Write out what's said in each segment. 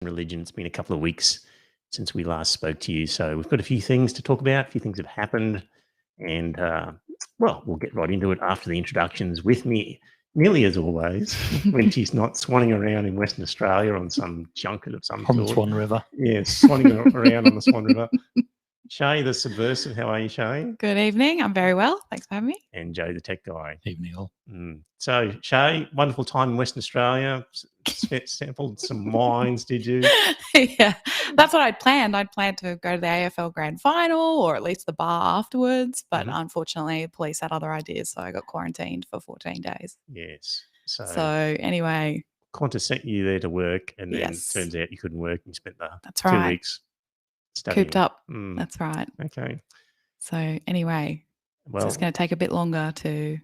religion. It's been a couple of weeks since we last spoke to you, so we've got a few things to talk about. A few things have happened, and well, we'll get right into it after the introductions. With me, nearly as always, when she's not swanning around in Western Australia on some junket of some On sort. the Swan River. Yeah, swanning around on the Swan River. Shay, the subversive. How are you, Shay? Good evening. I'm very well. Thanks for having me. And Joe, the tech guy. Evening all. So, Shay, wonderful time in Western Australia. Sampled some wines, did you? Yeah, that's what I'd planned. I'd planned to go to the AFL Grand Final or at least the bar afterwards. But unfortunately, the police had other ideas. So I got quarantined for 14 days. Yes. So anyway. Qantas sent you there to work, and then Yes. turns out you couldn't work. You spent the That's 2 right. weeks studying. Cooped up. That's right. Okay. So anyway, Well, so it's going to take a bit longer to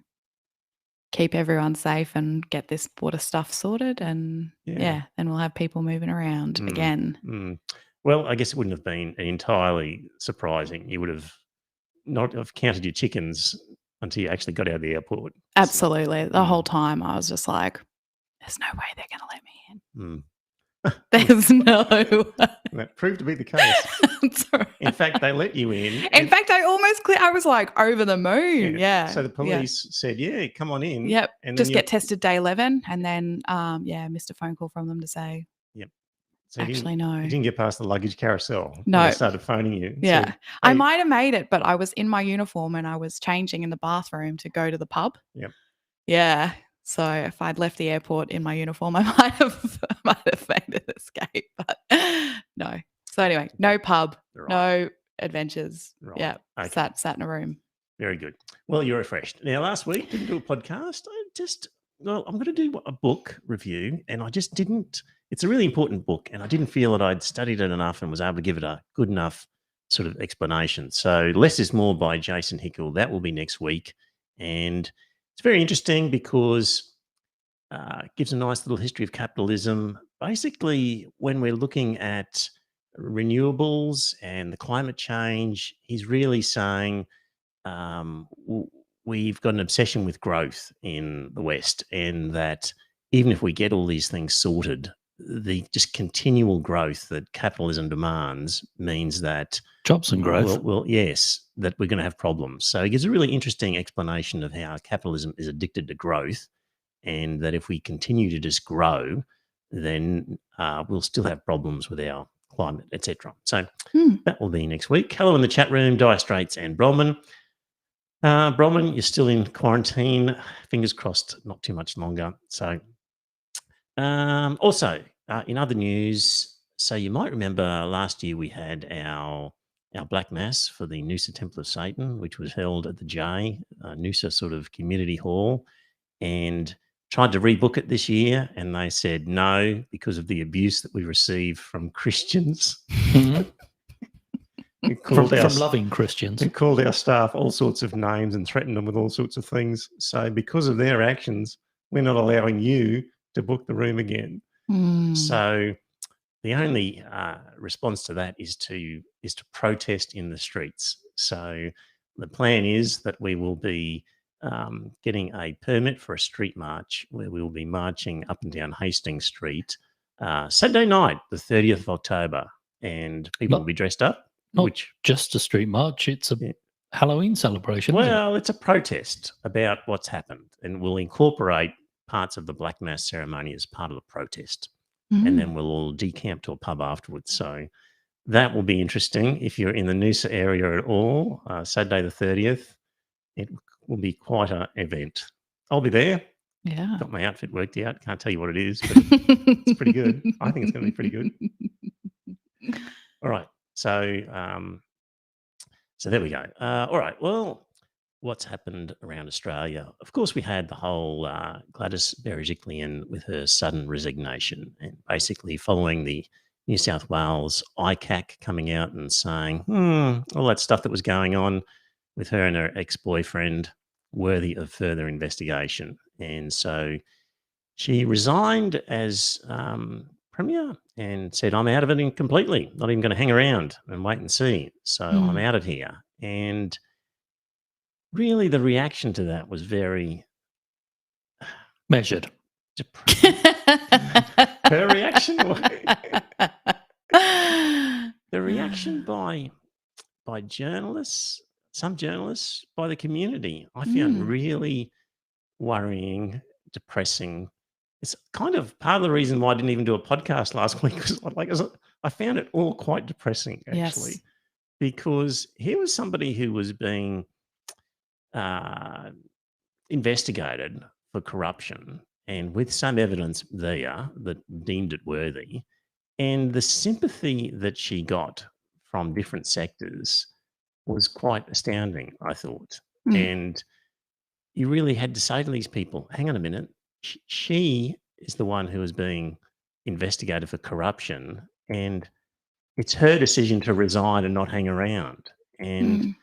keep everyone safe and get this border stuff sorted. And then we'll have people moving around again. Well, I guess it wouldn't have been entirely surprising. You would have not have counted your chickens until you actually got out of the airport. Absolutely. The whole time I was just like, there's no way they're going to let me in. There's no way. That proved to be the case. That's right. In fact, they let you in. In fact, I was like over the moon. Yeah. So the police said, yeah, come on in. Yep. And just get tested day 11. And then, missed a phone call from them to say, so actually, no. You didn't get past the luggage carousel. No. They started phoning you. Yeah. Said, I might have made it, but I was in my uniform and I was changing in the bathroom to go to the pub. Yep. Yeah. So if I'd left the airport in my uniform, I might have made an escape, but no. So anyway, no pub, no adventures. Right. Yeah. Okay. Sat in a room. Very good. Well, you're refreshed. Now, last week, didn't do a podcast. I'm going to do a book review, and I just didn't. It's a really important book, and I didn't feel that I'd studied it enough and was able to give it a good enough sort of explanation. So Less is More by Jason Hickel. That will be next week. And it's very interesting because it gives a nice little history of capitalism. Basically, when we're looking at renewables and the climate change, he's really saying we've got an obsession with growth in the West, and that even if we get all these things sorted, the just continual growth that capitalism demands means that jobs and growth. Well, yes, that we're going to have problems. So he gives a really interesting explanation of how capitalism is addicted to growth, and that if we continue to just grow, then we'll still have problems with our climate, etc. So that will be next week. Hello in the chat room, Dire Straits and Bronwyn. Bronwyn, you're still in quarantine. Fingers crossed, not too much longer. So also, in other news, so you might remember last year we had our Black Mass for the Noosa Temple of Satan, which was held at the J, Noosa sort of community hall, and tried to rebook it this year, and they said no because of the abuse that we received from Christians. From loving Christians. We called our staff all sorts of names and threatened them with all sorts of things. So because of their actions, we're not allowing you to book the room again. So the only response to that is to protest in the streets. So the plan is that we will be getting a permit for a street march where we will be marching up and down Hastings Street Saturday night, the 30th of October, and people will be dressed up. Not just a street march, it's a Halloween celebration. Well, it's a protest about what's happened, and we'll incorporate parts of the Black Mass ceremony as part of the protest. And then we'll all decamp to a pub afterwards. So that will be interesting. If you're in the Noosa area at all, Saturday the 30th, it will be quite an event. I'll be there. Yeah. Got my outfit worked out. Can't tell you what it is, but it's pretty good. I think it's going to be pretty good. All right. So there we go. All right. Well, what's happened around Australia? Of course, we had the whole Gladys Berejiklian with her sudden resignation, and basically following the New South Wales ICAC coming out and saying, all that stuff that was going on with her and her ex-boyfriend worthy of further investigation. And so she resigned as Premier and said, I'm out of it completely, not even going to hang around and wait and see. So I'm out of here. And really the reaction to that was very measured. her reaction, the reaction by journalists, some journalists, by the community, I found really worrying, depressing. It's kind of part of the reason why I didn't even do a podcast last week, because I found it all quite depressing, actually, Yes. because here was somebody who was being investigated for corruption, and with some evidence there that deemed it worthy, and the sympathy that she got from different sectors was quite astounding, I thought. And you really had to say to these people, hang on a minute, she is the one who is being investigated for corruption, and it's her decision to resign and not hang around. And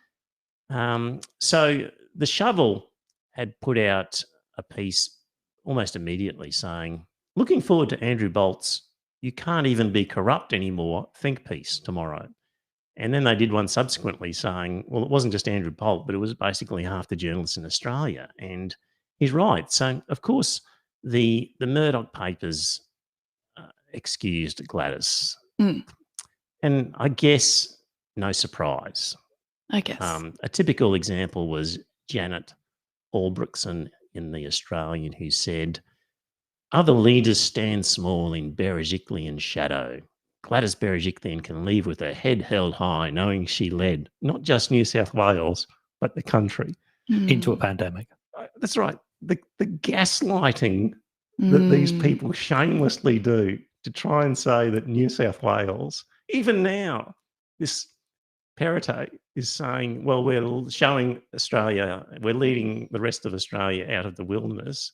so the Shovel had put out a piece almost immediately saying, looking forward to Andrew Bolt's "You Can't Even Be Corrupt Anymore" think piece tomorrow. And then they did one subsequently saying, well, it wasn't just Andrew Bolt, but it was basically half the journalists in Australia. And he's right. So, of course, the Murdoch papers excused Gladys. And I guess no surprise. I guess. A typical example was Janet Albrechtson in The Australian, who said, other leaders stand small in Berejiklian shadow. Gladys Berejiklian can leave with her head held high, knowing she led not just New South Wales, but the country. Into a pandemic. That's right. The gaslighting that these people shamelessly do to try and say that New South Wales, even now, this Perrotte is saying, well, we're showing Australia, we're leading the rest of Australia out of the wilderness.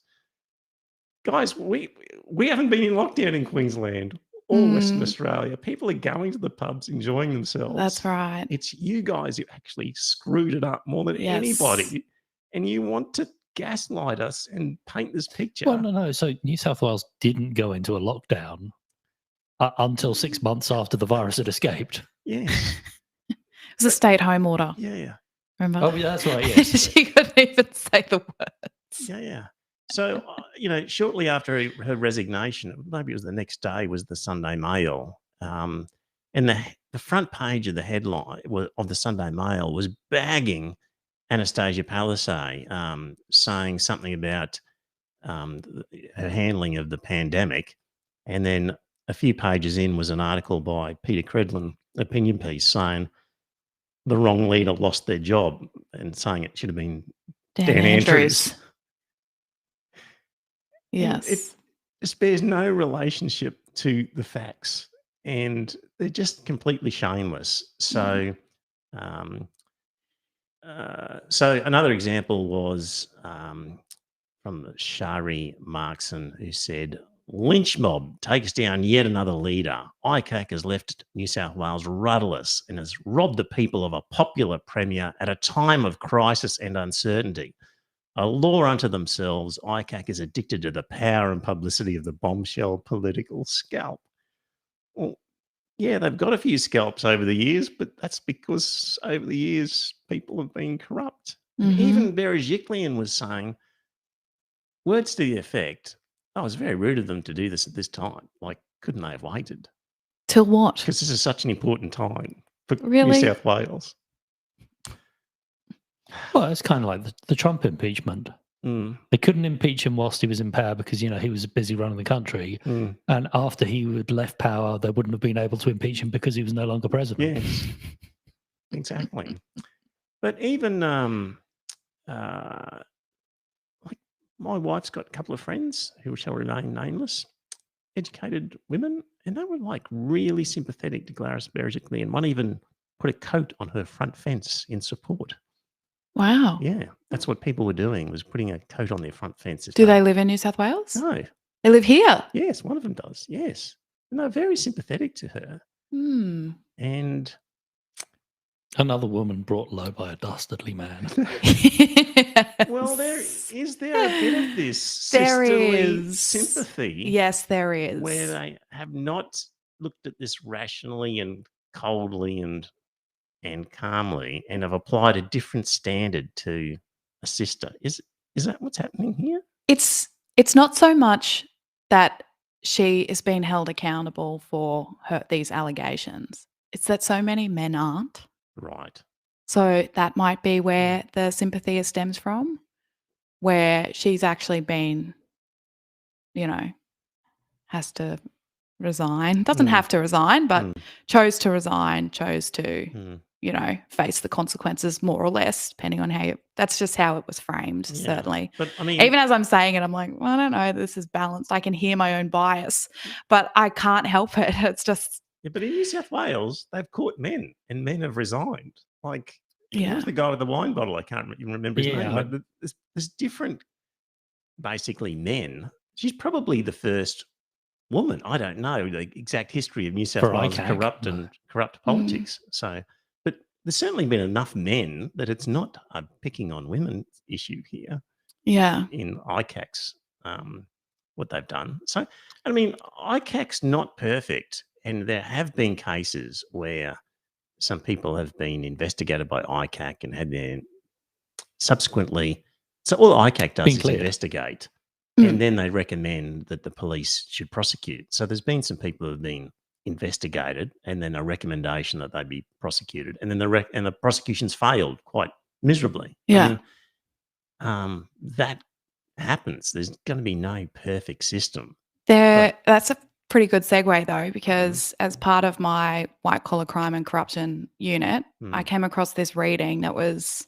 Guys, we haven't been in lockdown in Queensland or Western Australia. People are going to the pubs, enjoying themselves. That's right. It's you guys who actually screwed it up more than anybody. And you want to gaslight us and paint this picture. Well, no. So New South Wales didn't go into a lockdown until 6 months after the virus had escaped. Yes. It was a stay-at-home order. Yeah. Remember? Oh, yeah, that's right, yes. She couldn't even say the words. Yeah. So, shortly after her resignation, maybe it was the next day, was the Sunday Mail. And the front page of the headline of the Sunday Mail was bagging Anastasia Palaszczuk, saying something about her handling of the pandemic. And then a few pages in was an article by Peter Credlin, opinion piece, saying the wrong leader lost their job, and saying it should have been Dan Andrews. Yes. It just bears no relationship to the facts, and they're just completely shameless. So, so another example was from Shari Markson, who said, lynch mob takes down yet another leader. ICAC has left New South Wales rudderless and has robbed the people of a popular premier at a time of crisis and uncertainty. A law unto themselves, ICAC is addicted to the power and publicity of the bombshell political scalp. Well, yeah, they've got a few scalps over the years, but that's because over the years people have been corrupt. And even Berejiklian was saying, words to the effect, oh, it was very rude of them to do this at this time. Like, couldn't they have waited? Till what? Because this is such an important time for Really? New South Wales. Well, it's kind of like the Trump impeachment. They couldn't impeach him whilst he was in power because, he was busy running the country. And after he had left power, they wouldn't have been able to impeach him because he was no longer president. Yes, exactly. But even like my wife's got a couple of friends who shall remain nameless, educated women, and they were like really sympathetic to Gladys Berejiklian, and one even put a coat on her front fence in support. Wow. Yeah, that's what people were doing, was putting a coat on their front fence. Do they live in New South Wales? No. They live here? Yes, one of them does, yes. And they're very sympathetic to her. And another woman brought low by a dastardly man. Well, there is a bit of this sisterly sympathy. Yes, there is. Where they have not looked at this rationally and coldly and calmly, and have applied a different standard to a sister. Is that what's happening here? It's not so much that she is being held accountable for these allegations. It's that so many men aren't. Right. So that might be where the sympathy stems from, where she's actually been, has to resign. Doesn't have to resign, but chose to resign, chose to, face the consequences more or less, depending on that's just how it was framed, certainly. But I mean, even as I'm saying it, I'm like, well, I don't know, this is balanced. I can hear my own bias, but I can't help it. It's just. Yeah, but in New South Wales, they've caught men and men have resigned. Like, who's the guy with the wine bottle? I can't even remember his name. But there's different, basically, men. She's probably the first woman. I don't know the exact history of New South Wales corrupt politics. So, but there's certainly been enough men that it's not a picking on women issue here. Yeah. In ICAC's, what they've done. So, I mean, ICAC's not perfect. And there have been cases where some people have been investigated by ICAC and had their subsequently. So all ICAC does is investigate, and then they recommend that the police should prosecute. So there's been some people who have been investigated, and then a recommendation that they be prosecuted, and then the prosecution's failed quite miserably. Yeah, that happens. There's going to be no perfect system. That's a pretty good segue though, because as part of my white collar crime and corruption unit, I came across this reading that was,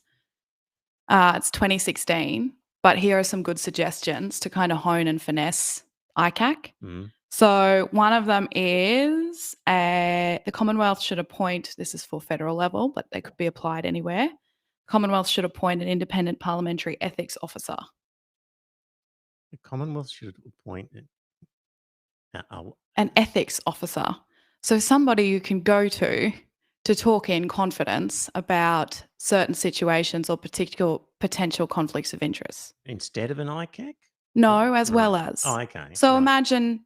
it's 2016, but here are some good suggestions to kind of hone and finesse ICAC. So one of them is the Commonwealth should appoint, this is for federal level, but they could be applied anywhere. Commonwealth should appoint an independent parliamentary ethics officer. The Commonwealth should appoint an ethics officer. So somebody you can go to talk in confidence about certain situations or particular potential conflicts of interest. Instead of an ICAC? No, as well as. Oh, okay. So imagine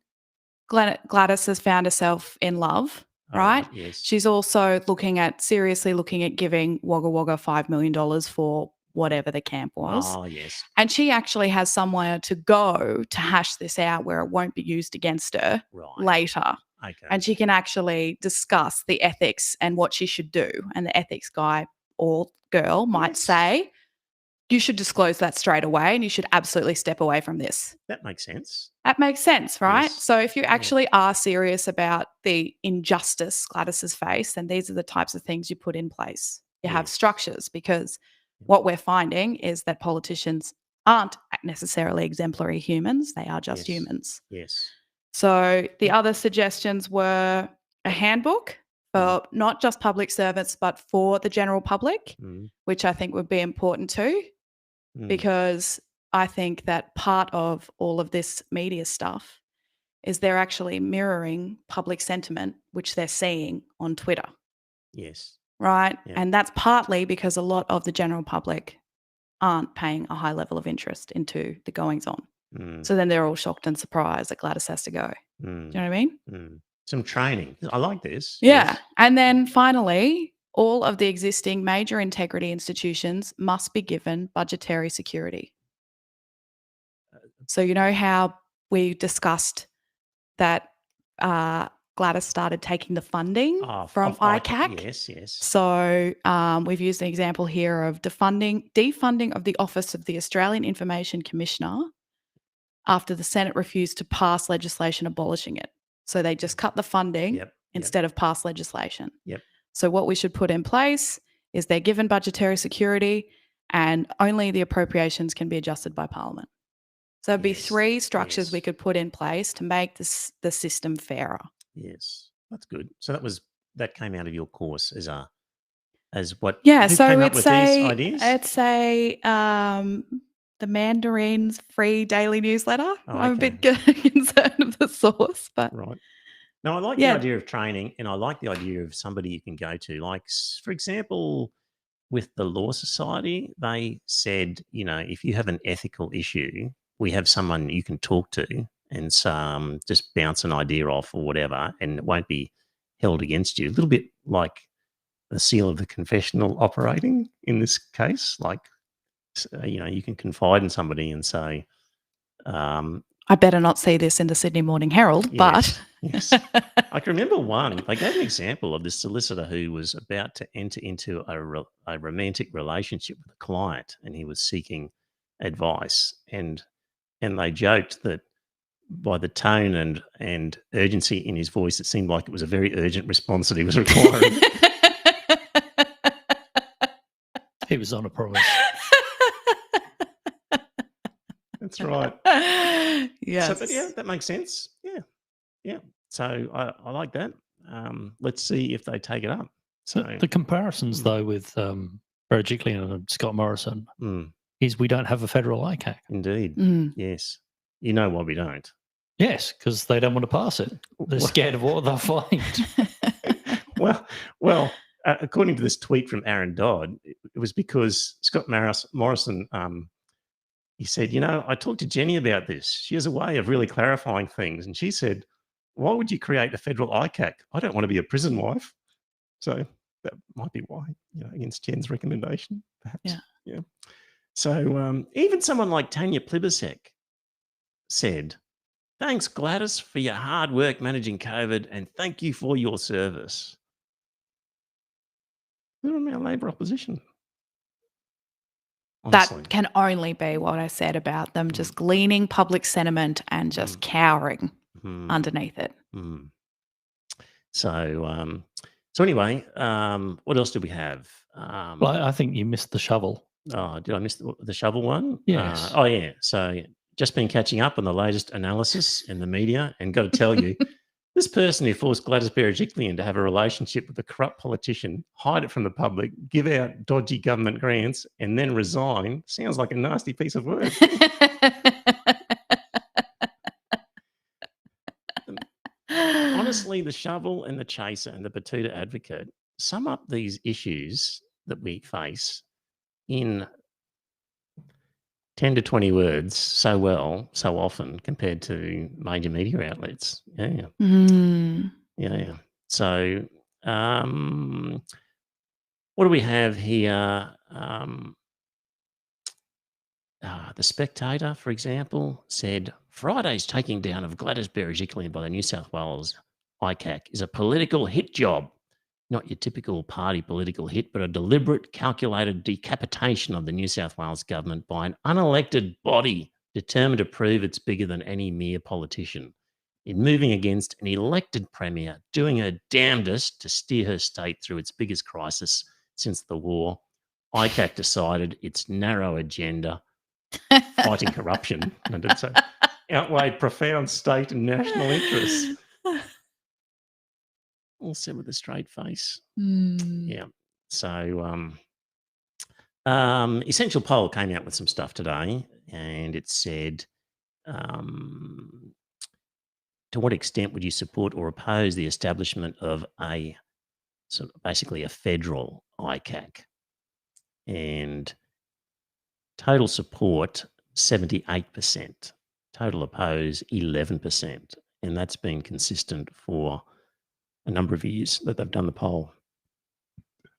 Gladys has found herself in love, right? Yes. She's also seriously looking at giving Wagga Wagga $5 million for whatever the camp was. Oh, yes. And she actually has somewhere to go to hash this out where it won't be used against her later. Okay. And she can actually discuss the ethics and what she should do. And the ethics guy or girl might say, you should disclose that straight away and you should absolutely step away from this. That makes sense. That makes sense, right? Yes. So if you actually are serious about the injustice Gladys has faced, then these are the types of things you put in place. You have structures, because what we're finding is that politicians aren't necessarily exemplary humans. They are just humans. Yes. So the other suggestions were a handbook for not just public servants, but for the general public, which I think would be important too, because I think that part of all of this media stuff is they're actually mirroring public sentiment, which they're seeing on Twitter. Yes. Right. Yeah. And that's partly because a lot of the general public aren't paying a high level of interest into the goings on. So then they're all shocked and surprised that Gladys has to go. Do you know what I mean? Some training. I like this. Yeah. Yes. And then finally, all of the existing major integrity institutions must be given budgetary security. So you know how we discussed that Gladys started taking the funding from ICAC. Yes, yes. So we've used an example here of defunding of the Office of the Australian Information Commissioner after the Senate refused to pass legislation abolishing it. So they just cut the funding instead of pass legislation. So what we should put in place is they're given budgetary security and only the appropriations can be adjusted by Parliament. So it'd be three structures we could put in place to make the system fairer. Yes, that's good. So that came out of your course as what? Yeah, who so came up with these ideas? It's the Mandarin's free daily newsletter. Oh, I'm a bit concerned of the source, but right. No, I like the idea of training, and I like the idea of somebody you can go to. Like, for example, with the Law Society, they said, if you have an ethical issue, we have someone you can talk to and just bounce an idea off or whatever, and it won't be held against you. A little bit like the seal of the confessional operating in this case. Like, you can confide in somebody and say, I better not see this in the Sydney Morning Herald, Yes, but yes. I can remember one. They gave an example of this solicitor who was about to enter into a romantic relationship with a client, and he was seeking advice. And they joked that by the tone and urgency in his voice, it seemed like it was a very urgent response that he was requiring. He was on a promise. That's right. Yes. So, but yeah, that makes sense. Yeah. So I like that. Let's see if they take it up. So The comparisons, though, with Perrottet and Scott Morrison is we don't have a federal ICAC. Indeed. Yes. You know why we don't? Yes, because they don't want to pass it. They're scared of what they'll find. Well, according to this tweet from Aaron Dodd, it was because Scott Morrison, he said, I talked to Jenny about this. She has a way of really clarifying things. And she said, why would you create a federal ICAC? I don't want to be a prison wife. So that might be why, against Jen's recommendation, perhaps. Yeah. So even someone like Tanya Plibersek said, thanks, Gladys, for your hard work managing COVID, and thank you for your service. Who am our Labor opposition? Honestly. That can only be what I said about them just gleaning public sentiment and just cowering underneath it. So anyway, what else do we have? Well, I think you missed the shovel. Oh, did I miss the shovel one? Yes. Oh, yeah. So just been catching up on the latest analysis in the media, and got to tell you, this person who forced Gladys Berejiklian to have a relationship with a corrupt politician, hide it from the public, give out dodgy government grants, and then resign sounds like a nasty piece of work. Honestly, the shovel and the chaser and the Batuta advocate sum up these issues that we face in 10 to 20 words so well, so often compared to major media outlets. Yeah. Yeah. So what do we have here? The Spectator, for example, said Friday's taking down of Gladys Berejiklian by the New South Wales ICAC is a political hit job. Not your typical party political hit, but a deliberate, calculated decapitation of the New South Wales government by an unelected body determined to prove it's bigger than any mere politician. In moving against an elected premier, doing her damnedest to steer her state through its biggest crisis since the war, ICAC decided its narrow agenda, fighting corruption, and it's outweighed profound state and national interests. All said with a straight face. Yeah. So Essential Poll came out with some stuff today, and it said, to what extent would you support or oppose the establishment of basically a federal ICAC? And total support 78%, total oppose 11%, and that's been consistent for a number of years that they've done the poll.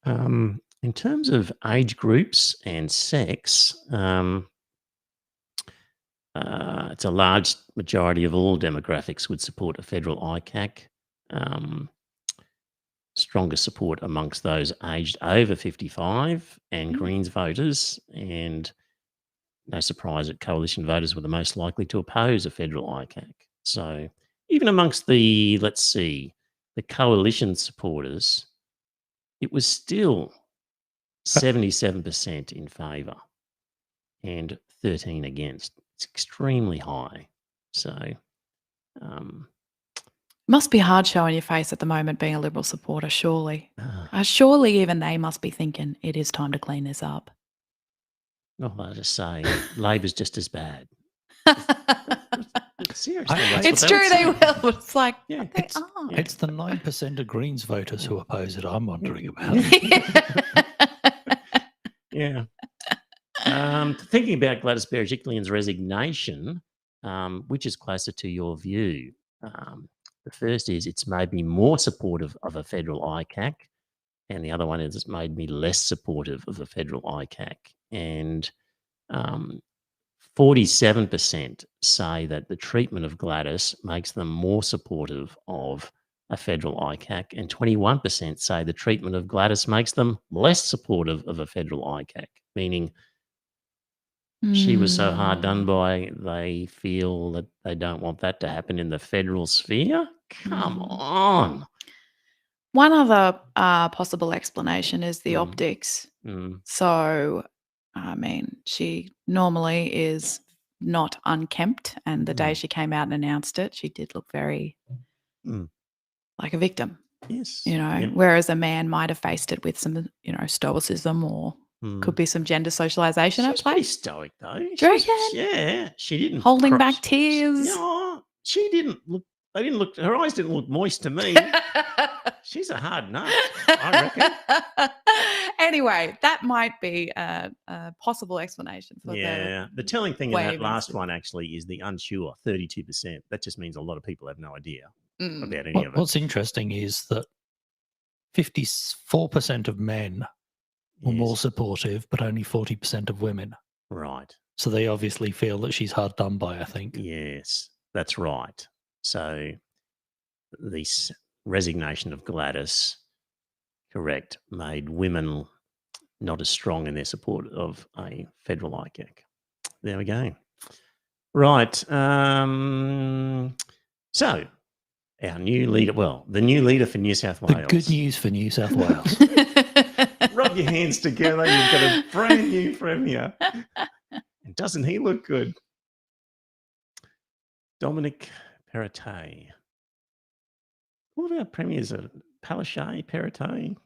In terms of age groups and sex, it's a large majority of all demographics would support a federal ICAC. Stronger support amongst those aged over 55 and Greens voters, and no surprise that coalition voters were the most likely to oppose a federal ICAC. So even amongst the, let's see, the coalition supporters, it was still 77% in favour and 13 against. It's extremely high. So must be hard showing your face at the moment being a Liberal supporter, surely. Surely even they must be thinking it is time to clean this up. Well, I'll just say Labor's just as bad. Seriously, it's true they will. It's like, yeah, they are. It's the 9% of Greens voters who oppose it I'm wondering about. Yeah. Thinking about Gladys Berejiklian's resignation, which is closer to your view? The first is it's made me more supportive of a federal ICAC, and the other one is it's made me less supportive of a federal ICAC. And 47% say that the treatment of Gladys makes them more supportive of a federal ICAC, and 21% say the treatment of Gladys makes them less supportive of a federal ICAC, meaning she was so hard done by, they feel that they don't want that to happen in the federal sphere. Come on. One other possible explanation is the optics. So, I mean, she normally is not unkempt, and the day she came out and announced it, she did look very like a victim. Yes. You know, whereas a man might have faced it with some, you know, stoicism, or could be some gender socialization at play. Pretty stoic though. Do you reckon? Yeah, she didn't holding back tears. No, she didn't look. They didn't look. Her eyes didn't look moist to me. She's a hard nut, I reckon. Anyway, that might be a possible explanation for the telling thing in that last one actually is the unsure, 32%. That just means a lot of people have no idea about any of it. What's interesting is that 54% of men were more supportive, but only 40% of women. Right. So they obviously feel that she's hard done by, I think. Yes, that's right. So this resignation of Gladys, correct, made women not as strong in their support of a federal ICAC. There we go. Right. So our new leader, the new leader for New South Wales. The good news for New South Wales. Rub your hands together. You've got a brand new premier. And doesn't he look good? Dominic Perrottet. All of our premiers are Palaszczuk, Perrottet.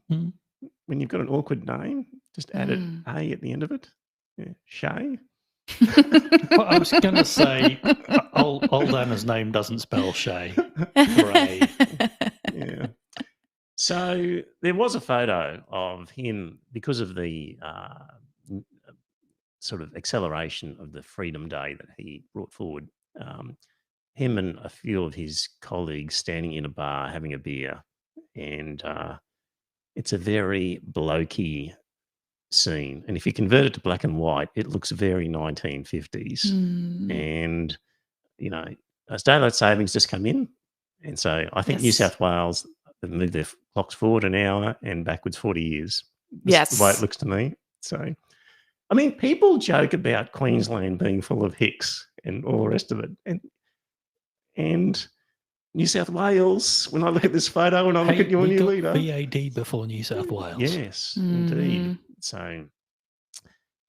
When you've got an awkward name, just add an A at the end of it. Yeah. Shay. Well, I was going to say, old Anna's name doesn't spell Shay. Ray. Yeah. So there was a photo of him because of the sort of acceleration of the Freedom Day that he brought forward. Him and a few of his colleagues standing in a bar having a beer, and it's a very blokey scene. And if you convert it to black and white, it looks very 1950s. And, you know, daylight savings just come in. And so I think New South Wales have moved their clocks forward an hour and backwards 40 years. That's the way it looks to me. So, I mean, people joke about Queensland being full of hicks and all the rest of it. And New South Wales, when I look at this photo and I look at your new leader. VAD before New South Wales. Yes, indeed. So,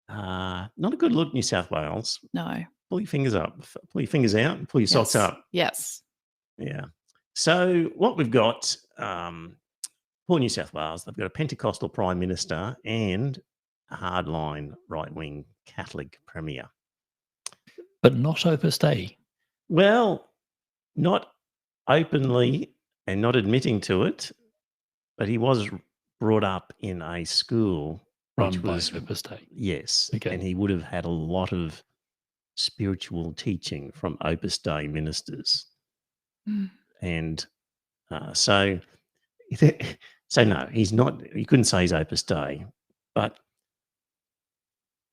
not a good look, New South Wales. No. Pull your fingers up, pull your fingers out, and pull your socks up. Yes. Yeah. So, what we've got, for New South Wales, they've got a Pentecostal Prime Minister and a hardline right-wing Catholic Premier. But not Opus Dei. Well, not openly and not admitting to it, but he was brought up in a school run by Opus Dei. Yes. Okay. And he would have had a lot of spiritual teaching from Opus Dei ministers. And so no, he's not, you couldn't say he's Opus Dei, but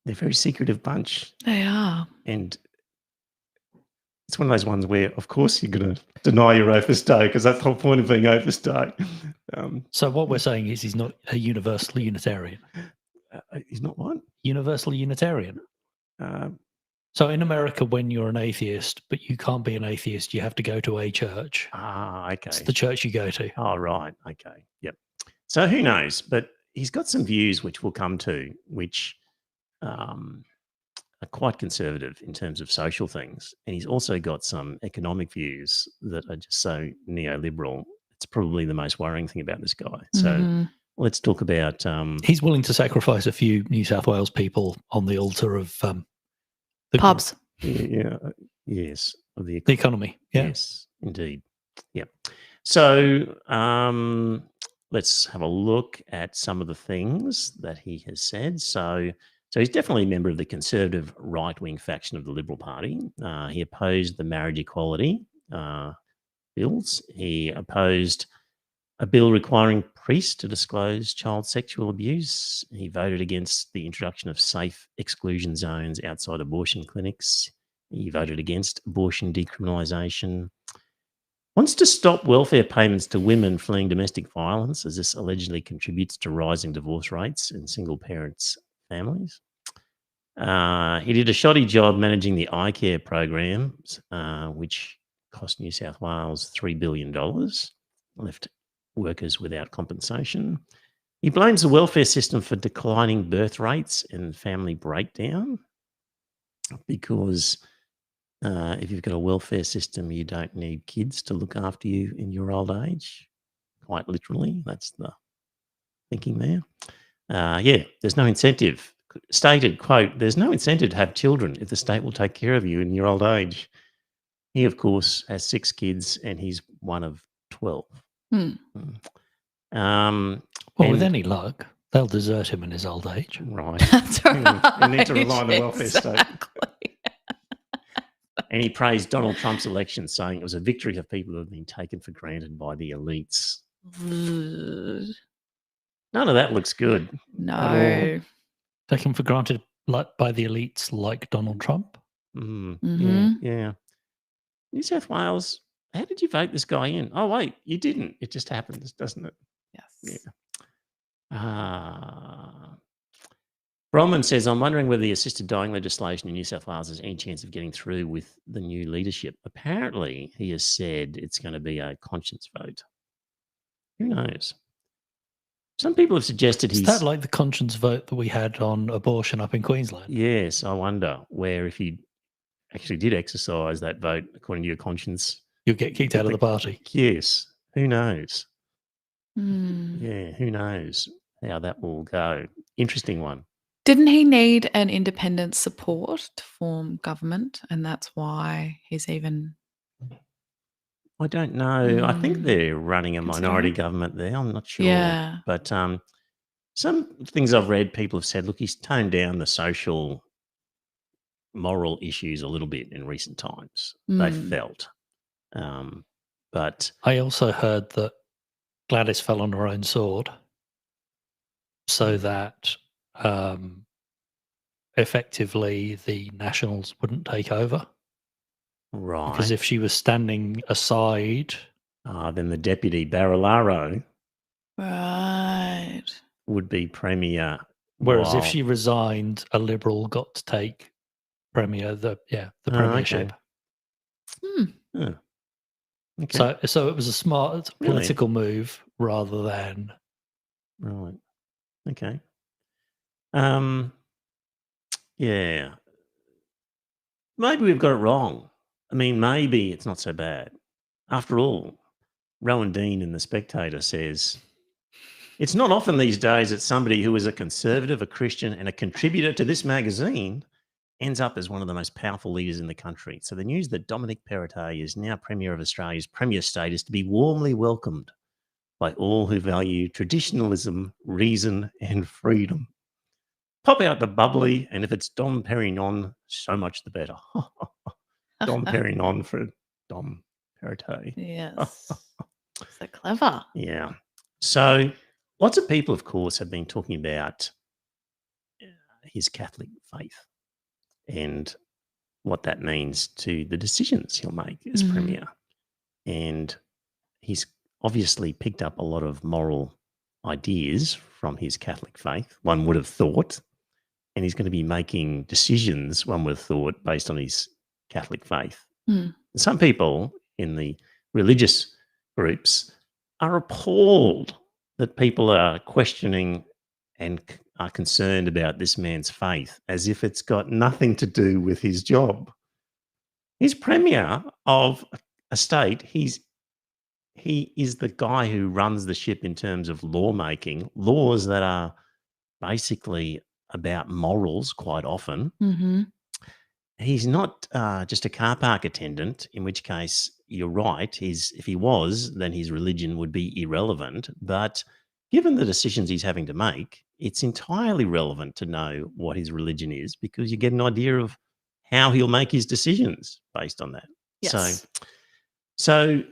they're a very secretive bunch. They are. And it's one of those ones where, of course, you're going to deny your Opus Dei because that's the whole point of being Opus Dei. So what we're saying is he's not a universal Unitarian. He's not what? Universal Unitarian. So in America, when you're an atheist, but you can't be an atheist, you have to go to a church. Okay. It's the church you go to. Oh, right. Okay. Yep. So who knows? But he's got some views which we'll come to, which are quite conservative in terms of social things. And he's also got some economic views that are just so neoliberal. It's probably the most worrying thing about this guy. So let's talk about... he's willing to sacrifice a few New South Wales people on the altar of... the pubs. Yes. Of the economy. Yeah. Yes, indeed. Yeah. So let's have a look at some of the things that he has said. So he's definitely a member of the conservative right-wing faction of the Liberal Party. He opposed the marriage equality bills. He opposed a bill requiring priests to disclose child sexual abuse. He voted against the introduction of safe exclusion zones outside abortion clinics. He voted against abortion decriminalisation. Wants to stop welfare payments to women fleeing domestic violence, as this allegedly contributes to rising divorce rates in single parents' families. He did a shoddy job managing the ICAC programs, which cost New South Wales $3 billion, left workers without compensation. He blames the welfare system for declining birth rates and family breakdown because if you've got a welfare system, you don't need kids to look after you in your old age. Quite literally, that's the thinking there. There's no incentive. Stated, quote, "There's no incentive to have children if the state will take care of you in your old age." He, of course, has 6 kids and he's one of 12. With any luck, they'll desert him in his old age. Right. That's right. You need to rely on the welfare state. Exactly. And he praised Donald Trump's election, saying it was a victory for people who have been taken for granted by the elites. None of that looks good. No. Taken for granted by the elites like Donald Trump? Yeah. New South Wales, how did you vote this guy in? Oh, wait, you didn't. It just happens, doesn't it? Yes. Yeah. Bronwyn says, I'm wondering whether the assisted dying legislation in New South Wales has any chance of getting through with the new leadership. Apparently, he has said it's going to be a conscience vote. Who knows? Some people have suggested Is that like the conscience vote that we had on abortion up in Queensland? Yes, I wonder where if you actually did exercise that vote according to your conscience, you'll get kicked out of the party. Yes. Who knows? Mm. Yeah, who knows how that will go. Interesting one. Didn't he need an independent support to form government? And that's why he's even... I don't know. I think they're running a minority government there. I'm not sure. Yeah. But some things I've read, people have said, look, he's toned down the social, moral issues a little bit in recent times. They felt. But I also heard that Gladys fell on her own sword so that effectively the Nationals wouldn't take over. Right. Because if she was standing aside... then the deputy, Barilaro, right, would be Premier. Whereas if she resigned, a Liberal got to take Premier, the Premiership. Okay. Okay. So it was a smart political move rather than... Right. Okay. Yeah. Maybe we've got it wrong. I mean, maybe it's not so bad. After all, Rowan Dean in The Spectator says, it's not often these days that somebody who is a conservative, a Christian, and a contributor to this magazine ends up as one of the most powerful leaders in the country. So the news that Dominic Perrottet is now Premier of Australia's Premier State is to be warmly welcomed by all who value traditionalism, reason, and freedom. Pop out the bubbly, and if it's Dom Perignon, so much the better. Dom Perignon for Dom Perrottet. Yes. So clever. Yeah. So lots of people, of course, have been talking about his Catholic faith and what that means to the decisions he'll make as Premier. And he's obviously picked up a lot of moral ideas from his Catholic faith, one would have thought, and he's going to be making decisions, one would have thought, based on his Catholic faith. Some people in the religious groups are appalled that people are questioning and are concerned about this man's faith as if it's got nothing to do with his job. He's Premier of a state. He is the guy who runs the ship in terms of lawmaking, laws that are basically about morals quite often. He's not just a car park attendant, in which case you're right. If he was, then his religion would be irrelevant. But given the decisions he's having to make, it's entirely relevant to know what his religion is because you get an idea of how he'll make his decisions based on that. Yes. So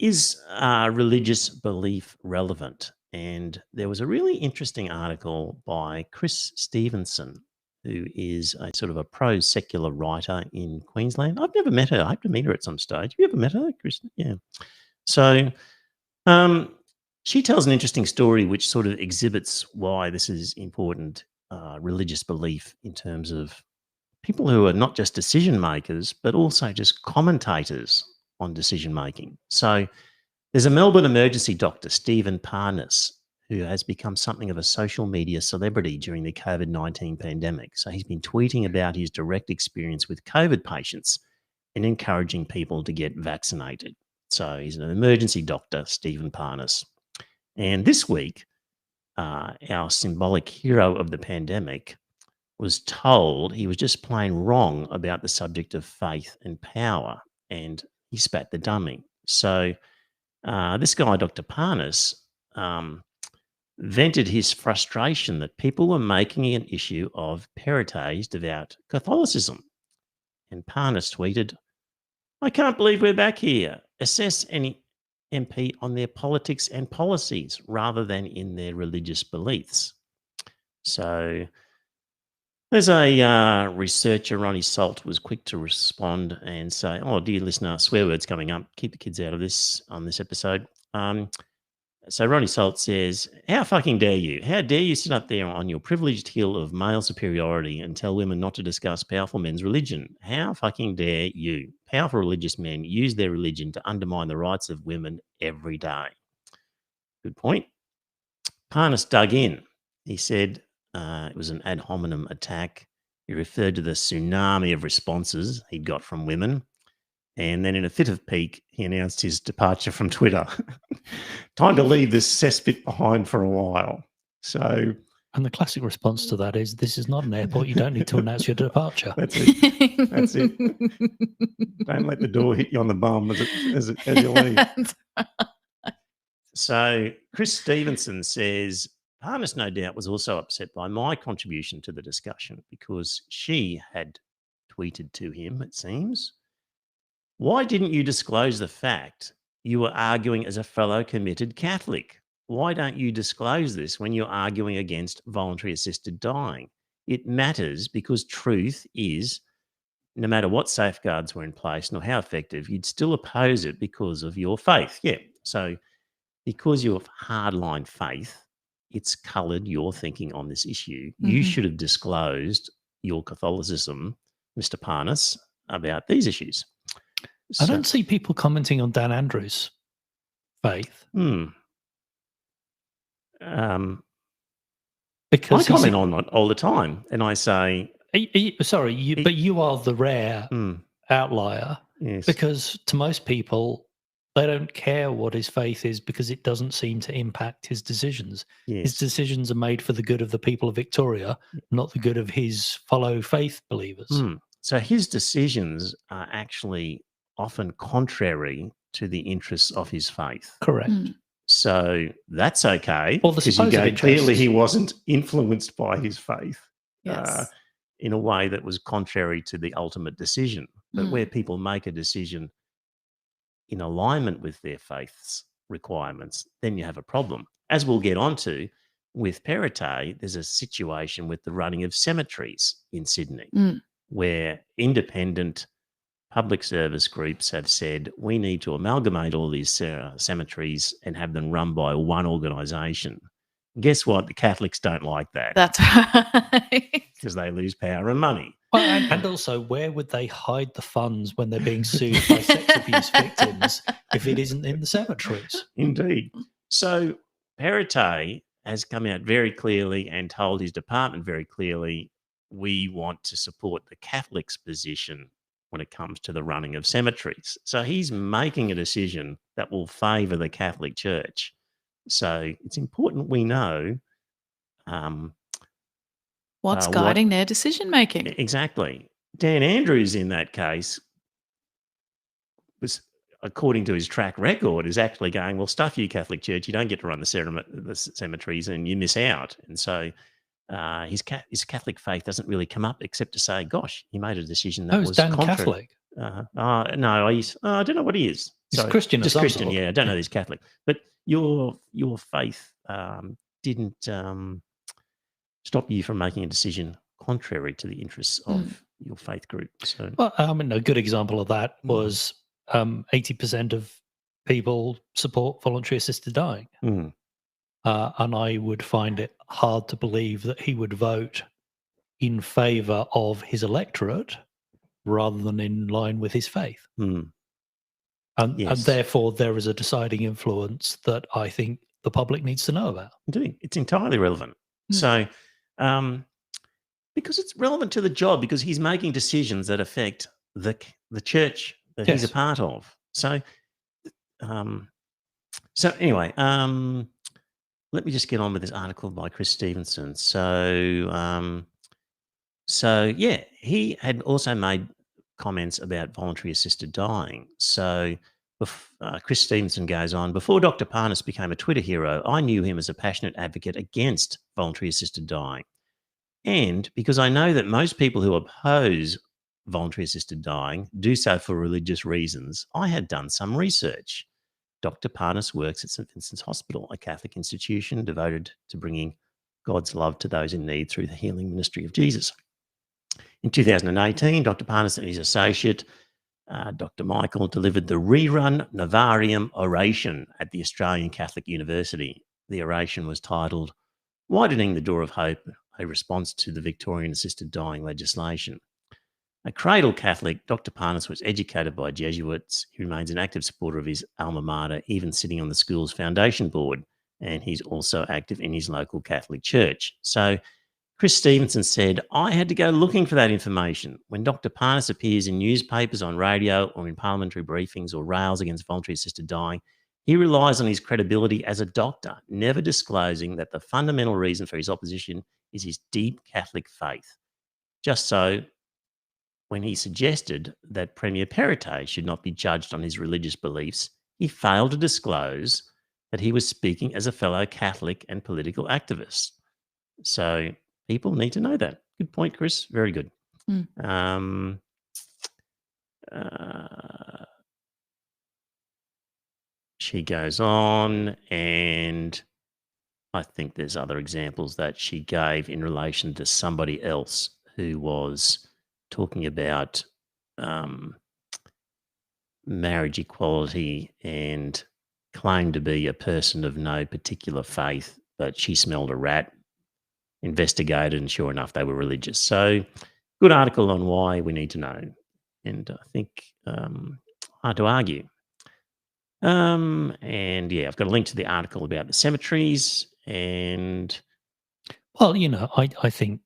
Is religious belief relevant? And there was a really interesting article by Chris Stevenson, who is a sort of a pro-secular writer in Queensland. I've never met her. I hope to meet her at some stage. Have you ever met her, Chris? Yeah. So she tells an interesting story which sort of exhibits why this is important, religious belief, in terms of people who are not just decision makers, but also just commentators on decision making. So there's a Melbourne emergency doctor, Stephen Parnas, who has become something of a social media celebrity during the COVID-19 pandemic. So he's been tweeting about his direct experience with COVID patients and encouraging people to get vaccinated. So he's an emergency doctor, Stephen Parnas. And this week, our symbolic hero of the pandemic was told he was just plain wrong about the subject of faith and power, and he spat the dummy. So this guy, Dr. Parnas, vented his frustration that people were making an issue of Perrottet's devout Catholicism. And Parnas tweeted, "I can't believe we're back here. Assess any MP on their politics and policies rather than in their religious beliefs." So there's a researcher, Ronnie Salt, was quick to respond and say, "Oh, dear listener, swear words coming up. Keep the kids out of this on this episode." So Ronnie Salt says, "How fucking dare you? How dare you sit up there on your privileged hill of male superiority and tell women not to discuss powerful men's religion? How fucking dare you? Powerful religious men use their religion to undermine the rights of women every day." Good point. Parnas dug in. He said it was an ad hominem attack. He referred to the tsunami of responses he'd got from women. And then in a fit of pique, he announced his departure from Twitter. Time to leave this cesspit behind for a while. So, and the classic response to that is, "This is not an airport. You don't need to announce your departure." That's it. That's it. Don't let the door hit you on the bum as you leave. So Chris Stevenson says, Parnas no doubt was also upset by my contribution to the discussion because she had tweeted to him, it seems, "Why didn't you disclose the fact you were arguing as a fellow committed Catholic? Why don't you disclose this when you're arguing against voluntary assisted dying? It matters because truth is, no matter what safeguards were in place nor how effective, you'd still oppose it because of your faith." Yeah. So because you have hardline faith, it's coloured your thinking on this issue. Mm-hmm. You should have disclosed your Catholicism, Mr. Parnas, about these issues. I don't see people commenting on Dan Andrews' faith. Because I comment on it all the time, and I say, but you are the rare outlier. Yes. Because to most people, they don't care what his faith is because it doesn't seem to impact his decisions. Yes. His decisions are made for the good of the people of Victoria, not the good of his fellow faith believers. So his decisions are actually often contrary to the interests of his faith. Correct. So that's okay. Well, because you go, clearly he wasn't influenced by his faith in a way that was contrary to the ultimate decision. But where people make a decision in alignment with their faith's requirements, then you have a problem. As we'll get onto with Perrotte, there's a situation with the running of cemeteries in Sydney where independent public service groups have said we need to amalgamate all these cemeteries and have them run by one organisation. Guess what? The Catholics don't like that. That's right. Because they lose power and money. Well, and also, where would they hide the funds when they're being sued by sex abuse victims if it isn't in the cemeteries? Indeed. So Perrotte has come out very clearly and told his department very clearly, we want to support the Catholics' position when it comes to the running of cemeteries. So he's making a decision that will favour the Catholic Church. So it's important we know what's guiding their decision-making. Exactly. Dan Andrews, in that case, was, according to his track record, is actually going, well, stuff you, Catholic Church, you don't get to run the cemeteries and you miss out. And so his Catholic faith doesn't really come up except to say, gosh, he made a decision that was Dan contrary. Catholic? No, I don't know what he is. He's Christian, just Christian. Yeah, I don't know he's Catholic, but your faith didn't stop you from making a decision contrary to the interests of your faith group. So, well, I mean, a good example of that was 80% of people support voluntary assisted dying, and I would find it hard to believe that he would vote in favour of his electorate rather than in line with his faith. And therefore, there is a deciding influence that I think the public needs to know about. Indeed, it's entirely relevant. So, because it's relevant to the job, because he's making decisions that affect the church that he's a part of. So, anyway, let me just get on with this article by Chris Stevenson. So yeah, he had also made comments about voluntary assisted dying. So Chris Stevenson goes on, before Dr. Parnas became a Twitter hero, I knew him as a passionate advocate against voluntary assisted dying. And because I know that most people who oppose voluntary assisted dying do so for religious reasons, I had done some research. Dr. Parnas works at St. Vincent's Hospital, a Catholic institution devoted to bringing God's love to those in need through the healing ministry of Jesus. In 2018, Dr. Parnas and his associate, Dr. Michael, delivered the rerun Novarium Oration at the Australian Catholic University. The oration was titled Widening the Door of Hope, a response to the Victorian assisted dying legislation. A cradle Catholic, Dr. Parnas was educated by Jesuits. He remains an active supporter of his alma mater, even sitting on the school's foundation board, and he's also active in his local Catholic church. So Chris Stevenson said, I had to go looking for that information. When Dr. Parnas appears in newspapers, on radio, or in parliamentary briefings or rails against voluntary assisted dying, he relies on his credibility as a doctor, never disclosing that the fundamental reason for his opposition is his deep Catholic faith. Just so, when he suggested that Premier Perrottet should not be judged on his religious beliefs, he failed to disclose that he was speaking as a fellow Catholic and political activist. So people need to know that. Good point, Chris. Very good. She goes on, and I think there's other examples that she gave in relation to somebody else who was talking about marriage equality and claimed to be a person of no particular faith, but she smelled a rat, investigated, and sure enough, they were religious. So good article on why we need to know. And I think hard to argue. And yeah, I've got a link to the article about the cemeteries. And well, you know, I think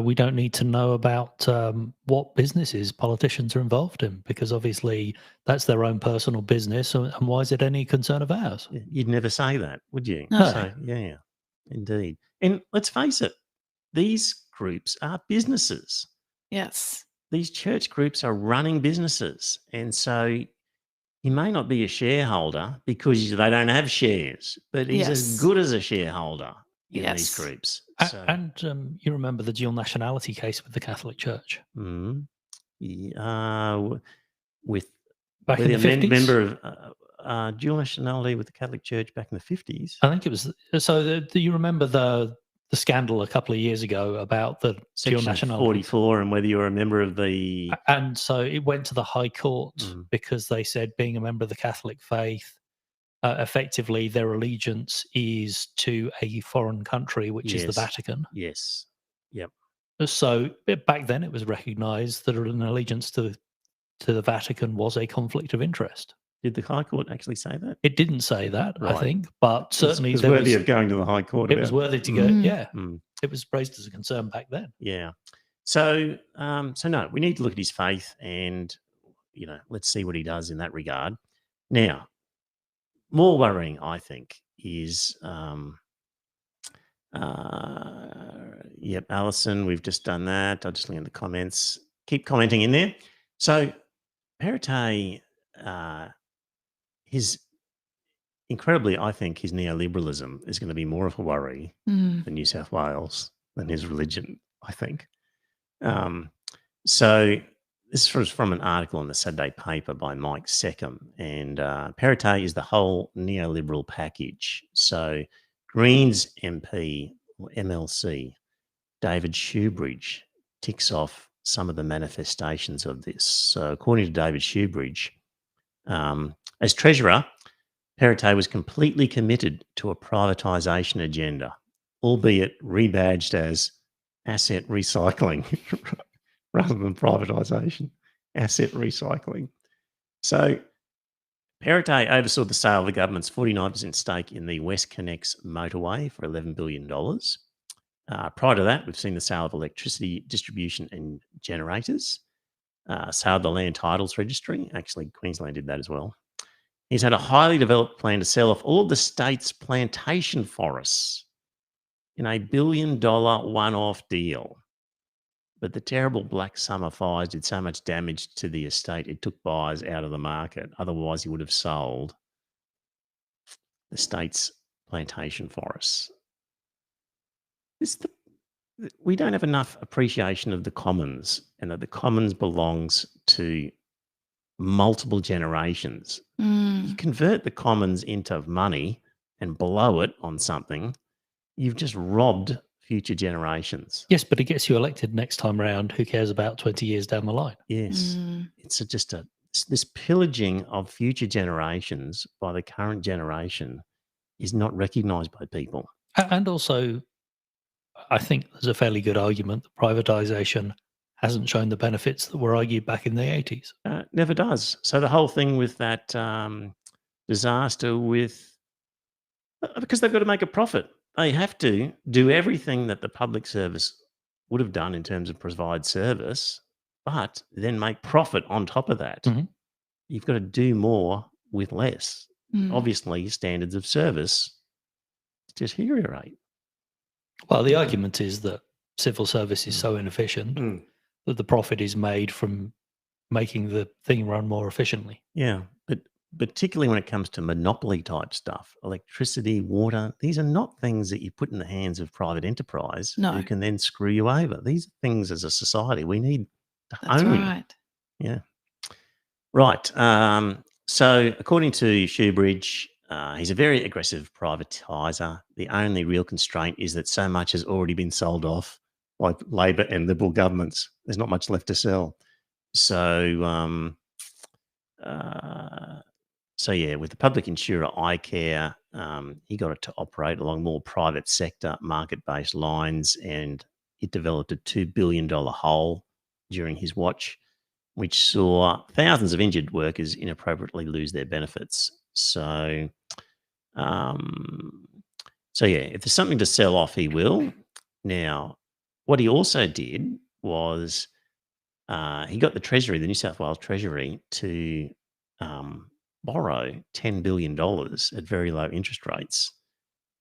we don't need to know about what businesses politicians are involved in, because obviously that's their own personal business. And why is it any concern of ours? You'd never say that, would you? No. So, yeah, indeed. And let's face it, these groups are businesses. Yes. These church groups are running businesses. And so he may not be a shareholder because they don't have shares, but he's as good as a shareholder in these groups. So. And you remember the dual nationality case with the Catholic Church? Yeah, with back in the 50s? Member of dual nationality with the Catholic Church back in the 50s. I think it was. So you remember the scandal a couple of years ago about the Section dual nationality 44 and whether you're a member of the... And so it went to the High Court because they said being a member of the Catholic faith, effectively their allegiance is to a foreign country, which is the Vatican. Yes. Yep. So back then it was recognised that an allegiance to the Vatican was a conflict of interest. Did the High Court actually say that? It didn't say that, right. I think, but certainly it was worthy of going to the High Court. It was worthy to go. Yeah, it was raised as a concern back then. Yeah. So, no, we need to look at his faith, and let's see what he does in that regard. Now, more worrying, I think, is Alison. We've just done that. I'll just link in the comments. Keep commenting in there. So, Perrottet. Incredibly, I think his neoliberalism is going to be more of a worry for New South Wales than his religion, I think. So this was from an article in the Saturday paper by Mike Seckham, and Perrotte is the whole neoliberal package. So Greens MP or MLC David Shoebridge ticks off some of the manifestations of this. So according to David Shoebridge, as Treasurer, Perrotte was completely committed to a privatisation agenda, albeit rebadged as asset recycling rather than privatisation, asset recycling. So Perrotte oversaw the sale of the government's 49% stake in the WestConnex motorway for $11 billion. Prior to that, we've seen the sale of electricity distribution and generators, sale of the land titles registry. Actually, Queensland did that as well. He's had a highly developed plan to sell off all of the state's plantation forests in a $1 billion one-off deal. But the terrible Black Summer fires did so much damage to the estate, it took buyers out of the market. Otherwise, he would have sold the state's plantation forests. We don't have enough appreciation of the commons, and that the commons belongs to multiple generations. You convert the commons into money and blow it on something, you've just robbed future generations. Yes, but it gets you elected next time round. Who cares about 20 years down the line? Yes. It's this pillaging of future generations by the current generation is not recognised by people. And also, I think there's a fairly good argument that privatisation hasn't shown the benefits that were argued back in the 80s. Never does. So the whole thing with that disaster with... Because they've got to make a profit. They have to do everything that the public service would have done in terms of provide service, but then make profit on top of that. You've got to do more with less. Obviously, standards of service deteriorate. Well, the argument is that civil service is so inefficient that the profit is made from making the thing run more efficiently. Yeah, but particularly when it comes to monopoly type stuff, electricity, water, these are not things that you put in the hands of private enterprise who can then screw you over. These are things as a society we need to own. Right. Yeah. Right. So according to Shoebridge, he's a very aggressive privatiser. The only real constraint is that so much has already been sold off by Labor and Liberal governments. There's not much left to sell. So, yeah, with the public insurer ICAC, he got it to operate along more private sector market-based lines, and it developed a $2 billion hole during his watch, which saw thousands of injured workers inappropriately lose their benefits. So, yeah, if there's something to sell off, he will. Now, what he also did was he got the Treasury, the New South Wales Treasury, to borrow $10 billion at very low interest rates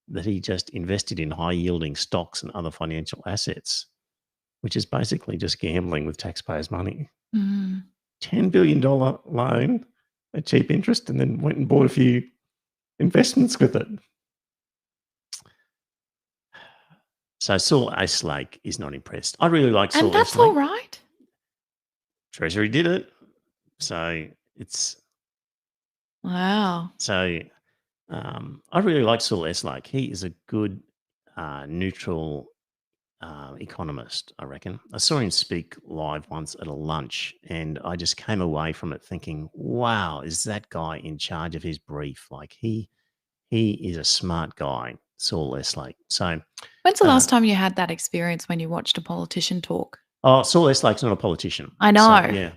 that he just invested in high-yielding stocks and other financial assets, which is basically just gambling with taxpayers' money. $10 billion loan at cheap interest, and then went and bought a few investments with it. So Saul Eslake is not impressed. I really like Saul Eslake. And that's all right. Treasury did it. So it's... Wow. So I really like Saul Eslake. He is a good, neutral economist, I reckon. I saw him speak live once at a lunch, and I just came away from it thinking, wow, is that guy in charge of his brief? Like he is a smart guy, Saul Eslake. So when's the last time you had that experience when you watched a politician talk? Oh, Saul Eslake's not a politician. I know. So, yeah.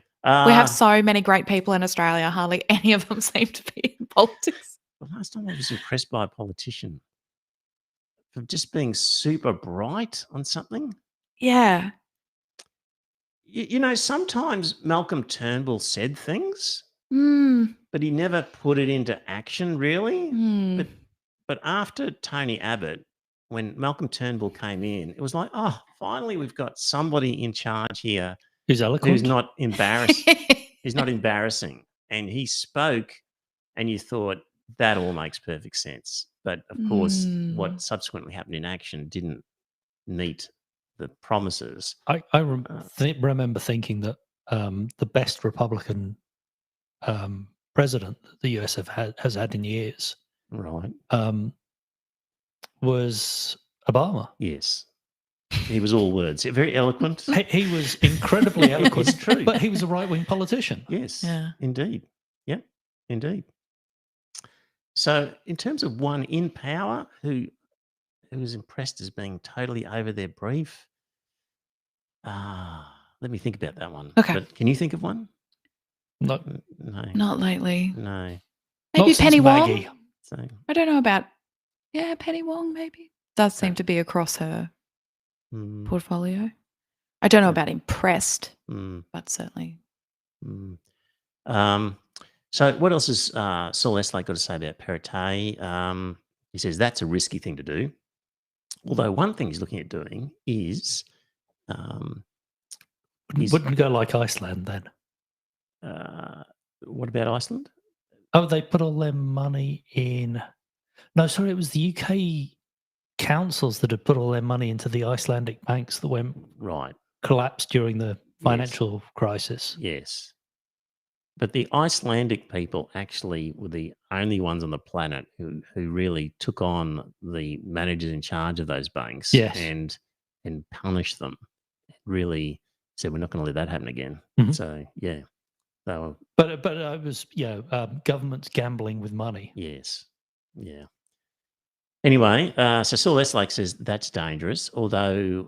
We have so many great people in Australia. Hardly any of them seem to be in politics. The last time I was impressed by a politician for just being super bright on something. Yeah. You know, sometimes Malcolm Turnbull said things, but he never put it into action, really. But after Tony Abbott, when Malcolm Turnbull came in, it was like, oh, finally we've got somebody in charge here who's eloquent, who's not embarrassed. He's not embarrassing. And he spoke, and you thought, that all makes perfect sense. But, of course, what subsequently happened in action didn't meet the promises. I remember thinking that the best Republican president the US has had in years, Right. was Obama. Yes. He was all words. Very eloquent. He was incredibly eloquent. It's true. But he was a right-wing politician. Yes. Yeah. Indeed. Yep. Indeed. So, in terms of one in power who was impressed as being totally over their brief, let me think about that one. Okay. But can you think of one? No, No. Not lately. No. Maybe not since Penny Maggie. Wong. So, I don't know about. Yeah, Penny Wong maybe does seem Okay. to be across her mm, portfolio. I don't know Yeah. about impressed, mm, but certainly. mm. So, what else has Saul Eslake got to say about Perrotte? He says that's a risky thing to do. Although one thing he's looking at doing is, Wouldn't go like Iceland then. what about Iceland? Oh, they put all their money in. No, sorry, it was the UK councils that had put all their money into the Icelandic banks that went Right. collapsed during the financial crisis. Yes. But the Icelandic people actually were the only ones on the planet who really took on the managers in charge of those banks Yes. and punished them. Really said, we're not going to let that happen again. Mhm. So, yeah. They were, But it was, governments gambling with money. yes. Yeah. Anyway, so Saul Eslake says that's dangerous, although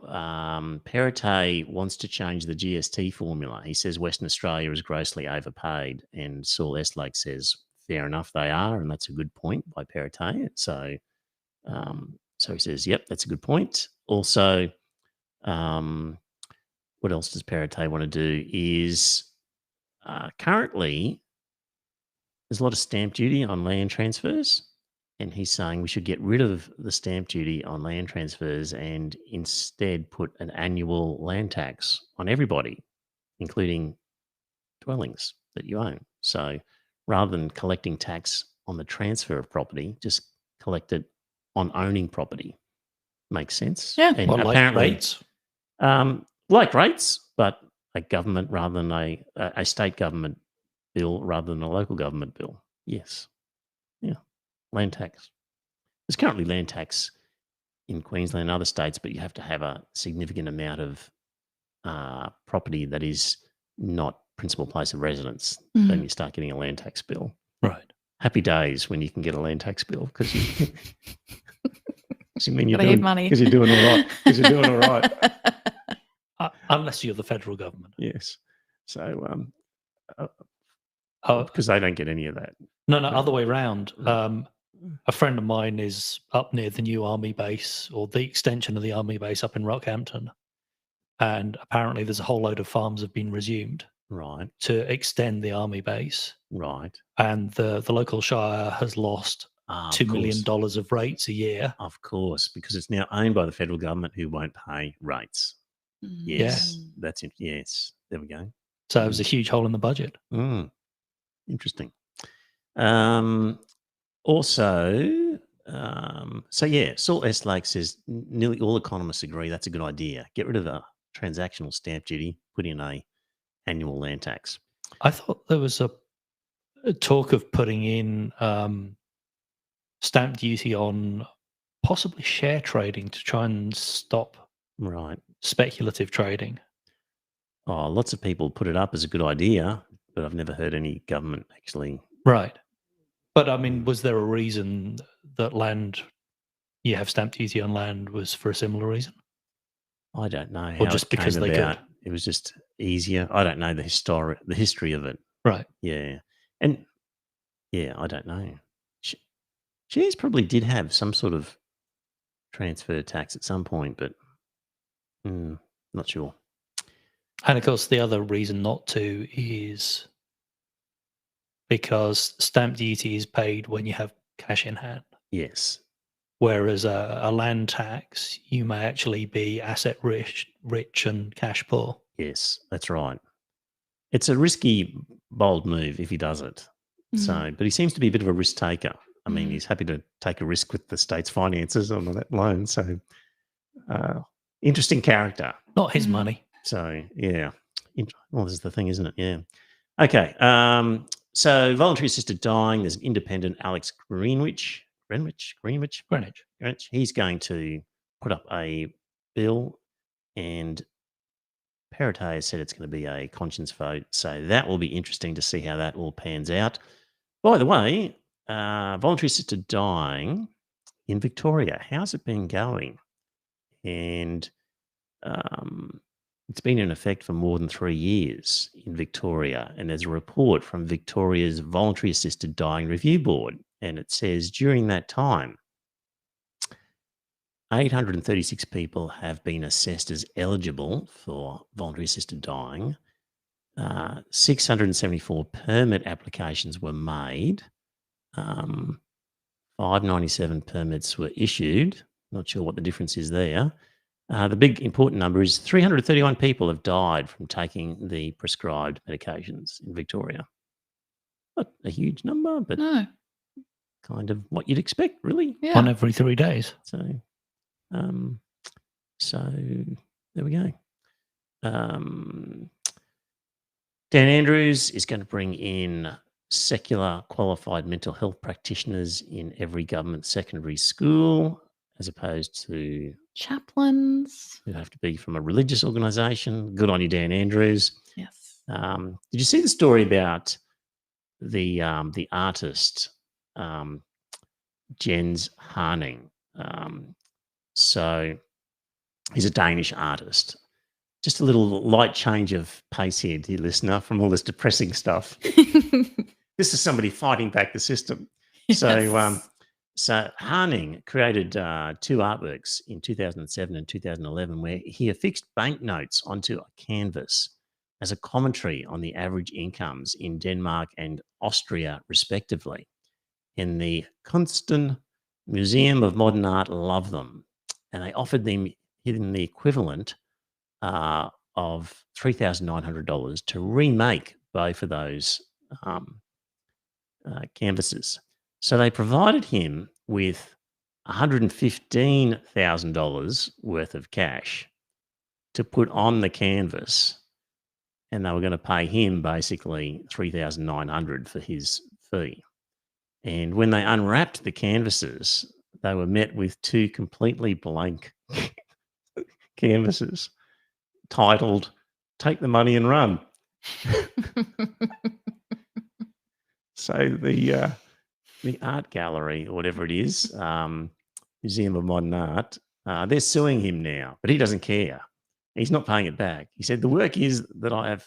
Perrotte wants to change the GST formula. He says Western Australia is grossly overpaid, and Saul Eslake says, fair enough, they are, and that's a good point by Perrotte. So he says, yep, that's a good point. Also, what else does Perrotte want to do is currently there's a lot of stamp duty on land transfers. And he's saying we should get rid of the stamp duty on land transfers and instead put an annual land tax on everybody, including dwellings that you own. So rather than collecting tax on the transfer of property, just collect it on owning property. Makes sense? Yeah. And Well, like apparently, rates. like rates, but a government rather than a state government bill rather than a local government bill. Yes. Yeah. Land tax. There's currently land tax in Queensland and other states, but you have to have a significant amount of property that is not principal place of residence. Then you start getting a land tax bill. Right. Happy days when you can get a land tax bill because you mean you're Gotta doing give money. because you're doing all right. Because you're doing all right. Unless you're the federal government. Yes. So Oh, because they don't get any of that. no, other way round. A friend of mine is up near the new army base, or the extension of the army base up in Rockhampton. And apparently there's a whole load of farms have been resumed Right. to extend the army base. Right. And the local shire has lost $2 million of rates a year. Of course, because it's now owned by the federal government who won't pay rates. Yes. That's it. Yes. There we go. So it was a huge hole in the budget. Interesting. Also, Saul Eslake says nearly all economists agree that's a good idea. Get rid of the transactional stamp duty, put in a annual land tax. I thought there was a talk of putting in stamp duty on possibly share trading to try and stop speculative trading. Oh, lots of people put it up as a good idea, but I've never heard any government actually. Right. But I mean, was there a reason that you have stamp duty on land was for a similar reason? I don't know. Or just because they could? It was just easier. I don't know the history of it. Right. Yeah. And I don't know. Shares probably did have some sort of transfer tax at some point, but not sure. And of course, the other reason not to is because stamp duty is paid when you have cash in hand. Yes. Whereas a land tax, you may actually be asset rich and cash poor. Yes, that's right. It's a risky, bold move if he does it. So, but he seems to be a bit of a risk taker. I mean, he's happy to take a risk with the state's finances on that loan. So, interesting character. Not his money. So, yeah. Well, this is the thing, isn't it? Yeah. Okay. So voluntary assisted dying. There's an independent, Alex Greenwich. He's going to put up a bill, and Perrotte has said it's going to be a conscience vote. So that will be interesting to see how that all pans out. By the way, voluntary assisted dying in Victoria, how's it been going? And it's been in effect for more than 3 years in Victoria. And there's a report from Victoria's Voluntary Assisted Dying Review Board. And it says during that time, 836 people have been assessed as eligible for voluntary assisted dying. 674 permit applications were made. 597 permits were issued. Not sure what the difference is there. The big important number is 331 people have died from taking the prescribed medications in Victoria. Not a huge number, but No. kind of what you'd expect, really. Yeah. One every 3 days. So there we go. Dan Andrews is going to bring in secular qualified mental health practitioners in every government secondary school, as opposed to Chaplains. who have to be from a religious organisation. Good on you, Dan Andrews. Yes. Did you see the story about the artist Jens Harning? So he's a Danish artist. Just a little light change of pace here, dear listener, from all this depressing stuff. This is somebody fighting back the system. Yes. So Harning created 2 artworks in 2007 and 2011 where he affixed banknotes onto a canvas as a commentary on the average incomes in Denmark and Austria, respectively. And the Kunsten Museum of Modern Art loved them, and they offered him the equivalent of $3,900 to remake both of those canvases. So they provided him with $115,000 worth of cash to put on the canvas, and they were going to pay him basically $3,900 for his fee. And when they unwrapped the canvases, they were met with 2 completely blank canvases titled "Take the Money and Run." So the art gallery, or whatever it is, Museum of Modern Art, they're suing him now, but he doesn't care. He's not paying it back. He said, the work is that I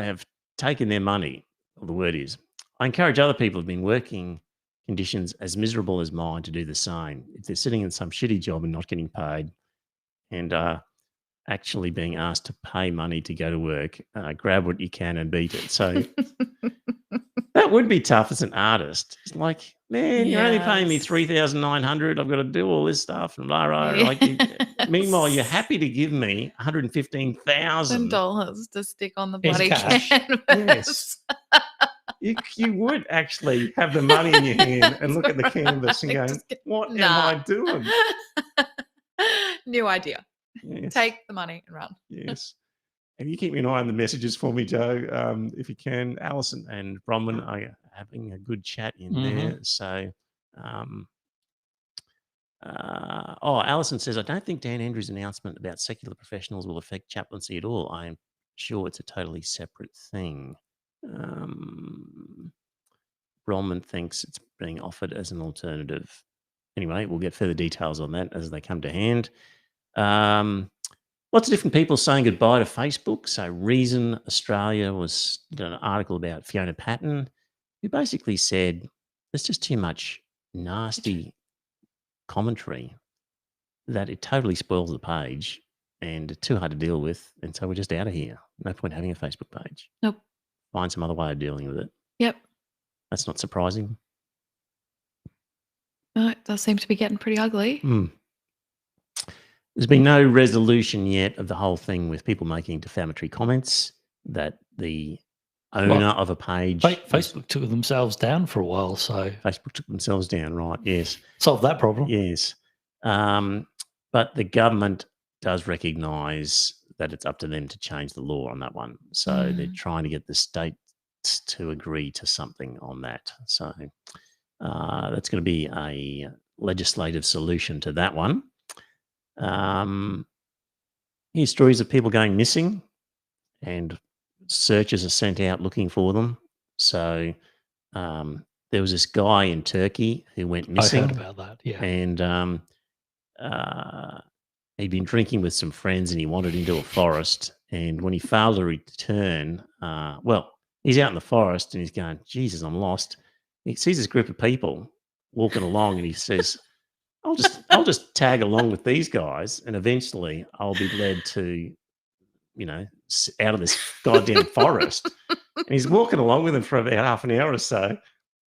have taken their money, or the word is, I encourage other people who've been working conditions as miserable as mine to do the same. If they're sitting in some shitty job and not getting paid and actually being asked to pay money to go to work, grab what you can and beat it. So that would be tough as an artist. It's like, man, you're only paying me $3,900. I've got to do all this stuff. And blah, blah. Like, meanwhile, you're happy to give me $115,000 to stick on the It's bloody cash. canvas. Yes. You would actually have the money in your hand and look at the canvas and go, what am I doing? New idea. Yes. Take the money and run. Yes. And you keep an eye on the messages for me, Joe, if you can. Alison and Bronwyn are having a good chat in there. So, Alison says, I don't think Dan Andrews' announcement about secular professionals will affect chaplaincy at all. I am sure it's a totally separate thing. Bronwyn thinks it's being offered as an alternative. Anyway, we'll get further details on that as they come to hand. Lots of different people saying goodbye to Facebook. So Reason Australia did an article about Fiona Patton, who basically said there's just too much nasty commentary that it totally spoils the page and too hard to deal with. And so we're just out of here. No point having a Facebook page. Nope. Find some other way of dealing with it. Yep. That's not surprising. No, it does seem to be getting pretty ugly. There's been no resolution yet of the whole thing with people making defamatory comments that the owner of a page... Facebook took themselves down for a while, so... Facebook took themselves down, right, yes. Solved that problem. Yes. But the government does recognise that it's up to them to change the law on that one. So they're trying to get the states to agree to something on that. So that's going to be a legislative solution to that one. Here's stories of people going missing, and searchers are sent out looking for them. So there was this guy in Turkey who went missing. I heard about that, yeah. And he'd been drinking with some friends and he wandered into a forest. And when he failed to return, he's out in the forest and he's going, Jesus, I'm lost. He sees this group of people walking along and he says, I'll just tag along with these guys and eventually I'll be led to, out of this goddamn forest. And he's walking along with them for about half an hour or so.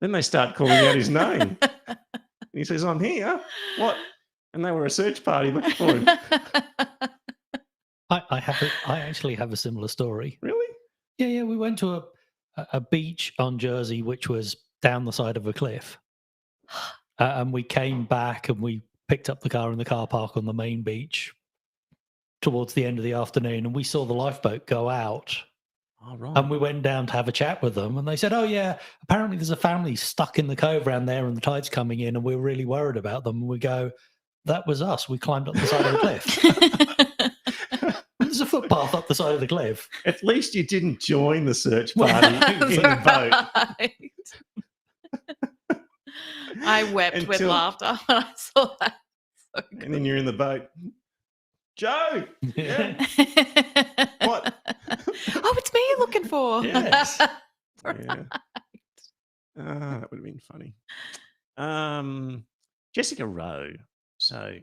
Then they start calling out his name. And he says, I'm here. What? And they were a search party looking for him. I actually have a similar story. Really? Yeah. We went to a beach on Jersey, which was down the side of a cliff. And we came back and we picked up the car in the car park on the main beach towards the end of the afternoon. And we saw the lifeboat go out. Oh, right. And we went down to have a chat with them. And they said, oh, yeah, apparently there's a family stuck in the cove around there and the tide's coming in and we're really worried about them. And we go, that was us. We climbed up the side of the cliff. There's a footpath up the side of the cliff. At least you didn't join the search party in the boat. I wept with laughter when I saw that. So and then you're in the boat. Joe! Yeah. What? Oh, it's me you're looking for. Yes. Yeah. That would have been funny. Jessica Rowe. So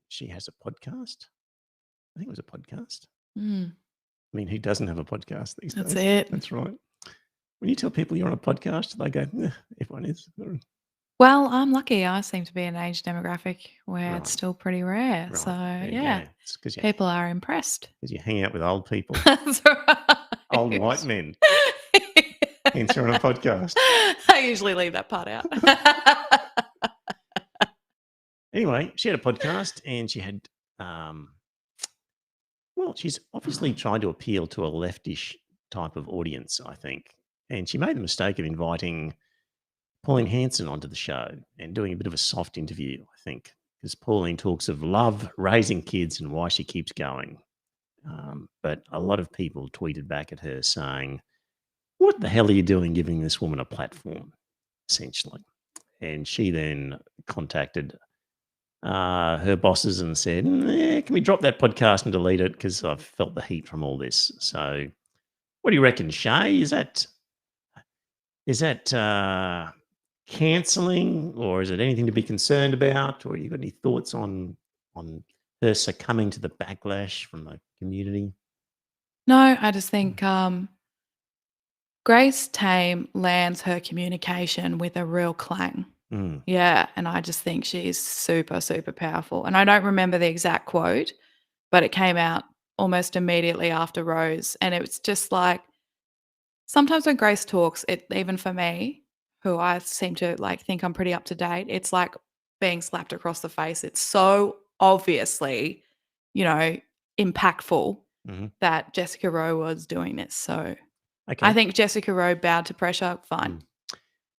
she has a podcast. I think it was a podcast. I mean, who doesn't have a podcast these days? That's it. That's right. When you tell people you're on a podcast, they go, everyone is. Well, I'm lucky. I seem to be an age demographic where Right. it's still pretty rare. Right. So, There you yeah, go. It's because people are impressed. you hang out with old people, That's right. old white men. Hence you're on a podcast. I usually leave that part out. Anyway, she had a podcast and she had, she's obviously trying to appeal to a leftish type of audience, I think. And she made the mistake of inviting Pauline Hanson onto the show and doing a bit of a soft interview, I think, because Pauline talks of love, raising kids and why she keeps going. But a lot of people tweeted back at her saying, what the hell are you doing giving this woman a platform, essentially? And she then contacted her bosses and said, can we drop that podcast and delete it because I've felt the heat from all this. So what do you reckon, Shay? Is that cancelling, or is it anything to be concerned about, or you got any thoughts on her succumbing to the backlash from the community? No, I just think Grace Tame lands her communication with a real clang. Yeah, and I just think she's super, super powerful. And I don't remember the exact quote, but it came out almost immediately after Rose. And it was just like, sometimes when Grace talks, even for me, who I seem to think I'm pretty up to date, it's like being slapped across the face. It's so obviously, impactful that Jessica Rowe was doing this. So I think Jessica Rowe bowed to pressure. Fine.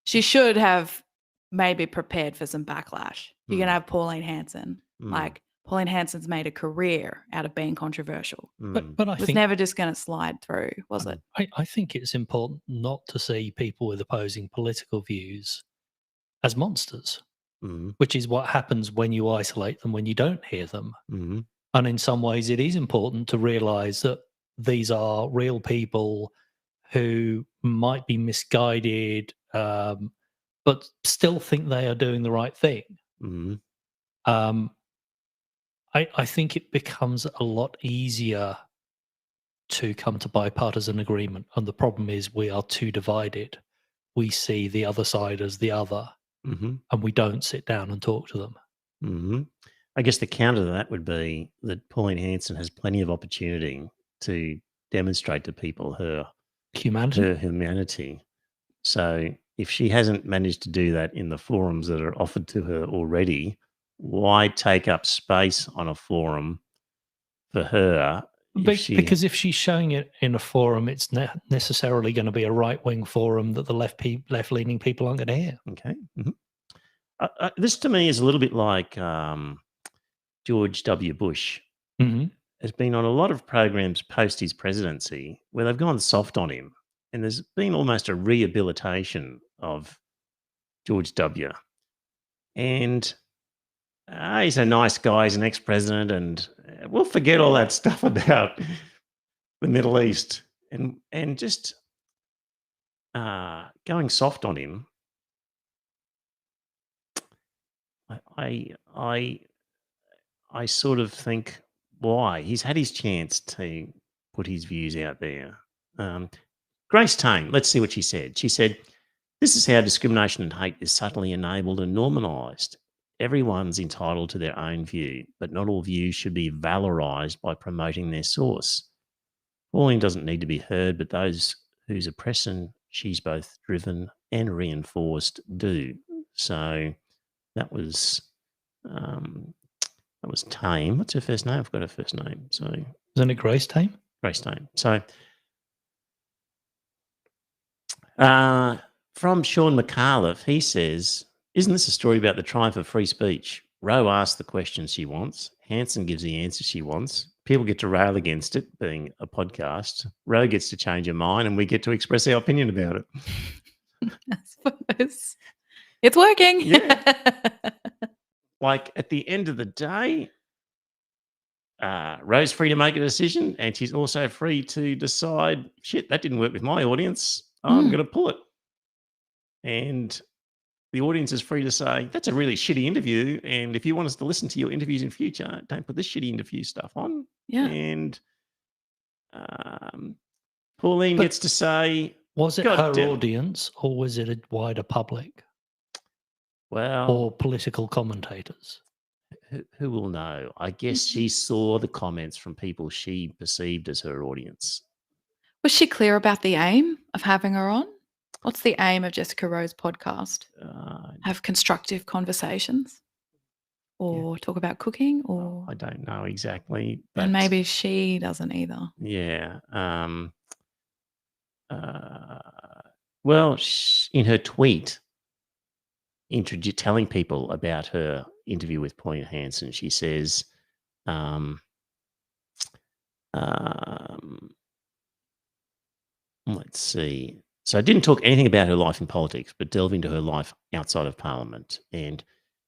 She should have maybe prepared for some backlash. You're going to have Pauline Hanson. Pauline Hanson's made a career out of being controversial. But I was think never just going to slide through, was it? I think it's important not to see people with opposing political views as monsters, which is what happens when you isolate them, when you don't hear them. And in some ways, it is important to realize that these are real people who might be misguided, but still think they are doing the right thing. I think it becomes a lot easier to come to bipartisan agreement. And the problem is we are too divided. We see the other side as the other, and we don't sit down and talk to them. I guess the counter to that would be that Pauline Hanson has plenty of opportunity to demonstrate to people her humanity. So if she hasn't managed to do that in the forums that are offered to her already, why take up space on a forum for her Because if she's showing it in a forum, it's necessarily going to be a right-wing forum that the left-leaning people aren't going to hear. Okay. This to me is a little bit like George W. Bush. Has been on a lot of programs post his presidency where they've gone soft on him, and there's been almost a rehabilitation of George W. And he's a nice guy, he's an ex-president, and we'll forget all that stuff about the Middle East and just going soft on him. I sort of think, why? He's had his chance to put his views out there. Grace Tame, let's see what she said. She said, "This is how discrimination and hate is subtly enabled and normalised. Everyone's entitled to their own view, but not all views should be valorised by promoting their source. Pauline doesn't need to be heard, but those whose oppression she's both driven and reinforced do." So that was Tame. What's her first name? I've got her first name. So isn't it Grace Tame? Grace Tame. So from Sean McAuliffe, he says, "Isn't this a story about the triumph of free speech? Rowe asks the questions she wants. Hanson gives the answers she wants. People get to rail against it, being a podcast. Rowe gets to change her mind, and we get to express our opinion about it." I suppose it's working. Yeah. Like, at the end of the day, Rowe's free to make a decision, and she's also free to decide, shit, that didn't work with my audience. I'm going to pull it. And the audience is free to say, that's a really shitty interview, and if you want us to listen to your interviews in future, don't put this shitty interview stuff on. Yeah. And Pauline gets to say... Was it her audience, or was it a wider public? Well... Or political commentators? Who will know? I guess she saw the comments from people she perceived as her audience. Was she clear about the aim of having her on? What's the aim of Jessica Rowe's podcast? Have constructive conversations? Or talk about cooking? Or I don't know exactly. And maybe she doesn't either. Yeah. Well, in her tweet, telling people about her interview with Pauline Hanson, she says, let's see. So I didn't talk anything about her life in politics, but delve into her life outside of Parliament. And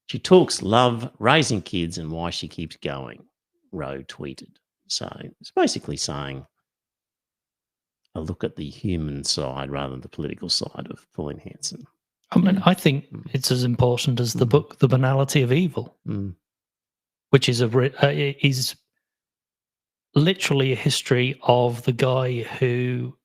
she talks love, raising kids, and why she keeps going, Rowe tweeted. So it's basically saying a look at the human side rather than the political side of Pauline Hanson. I mean, I think it's as important as the book, The Banality of Evil, which is is literally a history of the guy who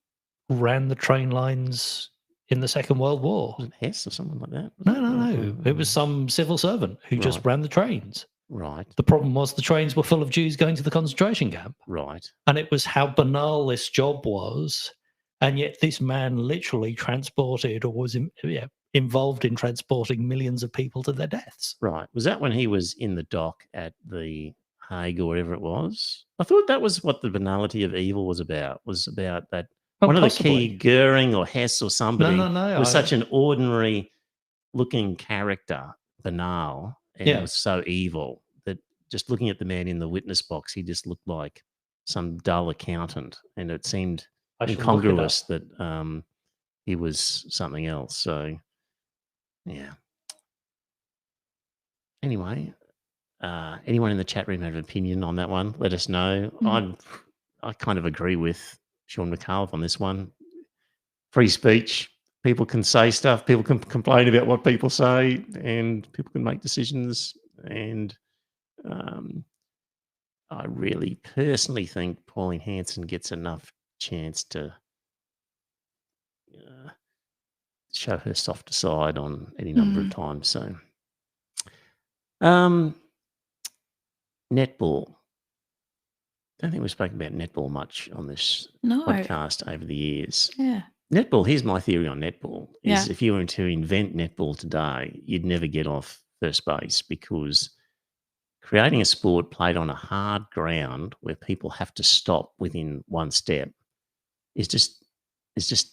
ran the train lines in the Second World War. Was it Hess or someone like that? No. It was some civil servant who just ran the trains. Right. The problem was the trains were full of Jews going to the concentration camp. Right. And it was how banal this job was. And yet this man literally transported or was involved in transporting millions of people to their deaths. Right. Was that when he was in the dock at the Hague or whatever it was? I thought that was what The Banality of Evil was about that. One of the key Goering or Hess or somebody was such an ordinary looking character, banal, and it was so evil that just looking at the man in the witness box, he just looked like some dull accountant, and it seemed incongruous that he was something else. So, yeah. Anyway, anyone in the chat room have an opinion on that one? Let us know. I kind of agree with Sean McAuliffe on this one. Free speech. People can say stuff. People can complain about what people say, and people can make decisions. And I really personally think Pauline Hanson gets enough chance to show her softer side on any number of times. So, netball. Don't think we've spoken about netball much on this podcast over the years. Yeah. Netball, here's my theory on netball, is if you were to invent netball today, you'd never get off first base because creating a sport played on a hard ground where people have to stop within one step is just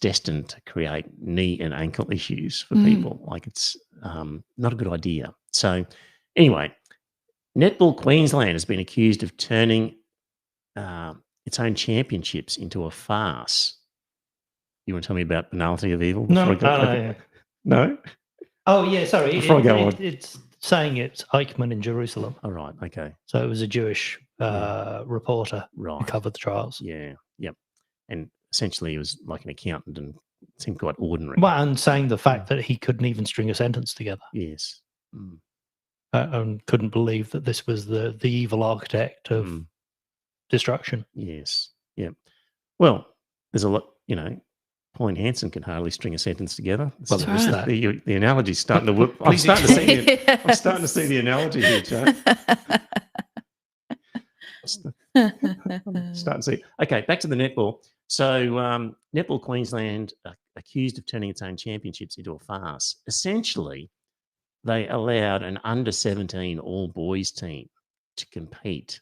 destined to create knee and ankle issues for people. Like, it's not a good idea. So anyway, Netball Queensland has been accused of turning its own championships into a farce. You want to tell me about Banality of Evil? No? Oh, yeah, sorry. Before I go on. It's saying it's Eichmann in Jerusalem. Oh, right, okay. So it was a Jewish reporter who covered the trials. Yeah, yep. And essentially he was like an accountant and seemed quite ordinary. Well, and saying the fact that he couldn't even string a sentence together. Yes. And couldn't believe that this was the evil architect of destruction. Yes, yep. Well, there's a lot, Pauline Hanson can hardly string a sentence together. Well, there is that. The analogy's starting to work. I'm starting to see the analogy here, Joe. Starting to see. Okay, back to the netball. So Netball Queensland accused of turning its own championships into a farce. Essentially, they allowed an under-17 all-boys team to compete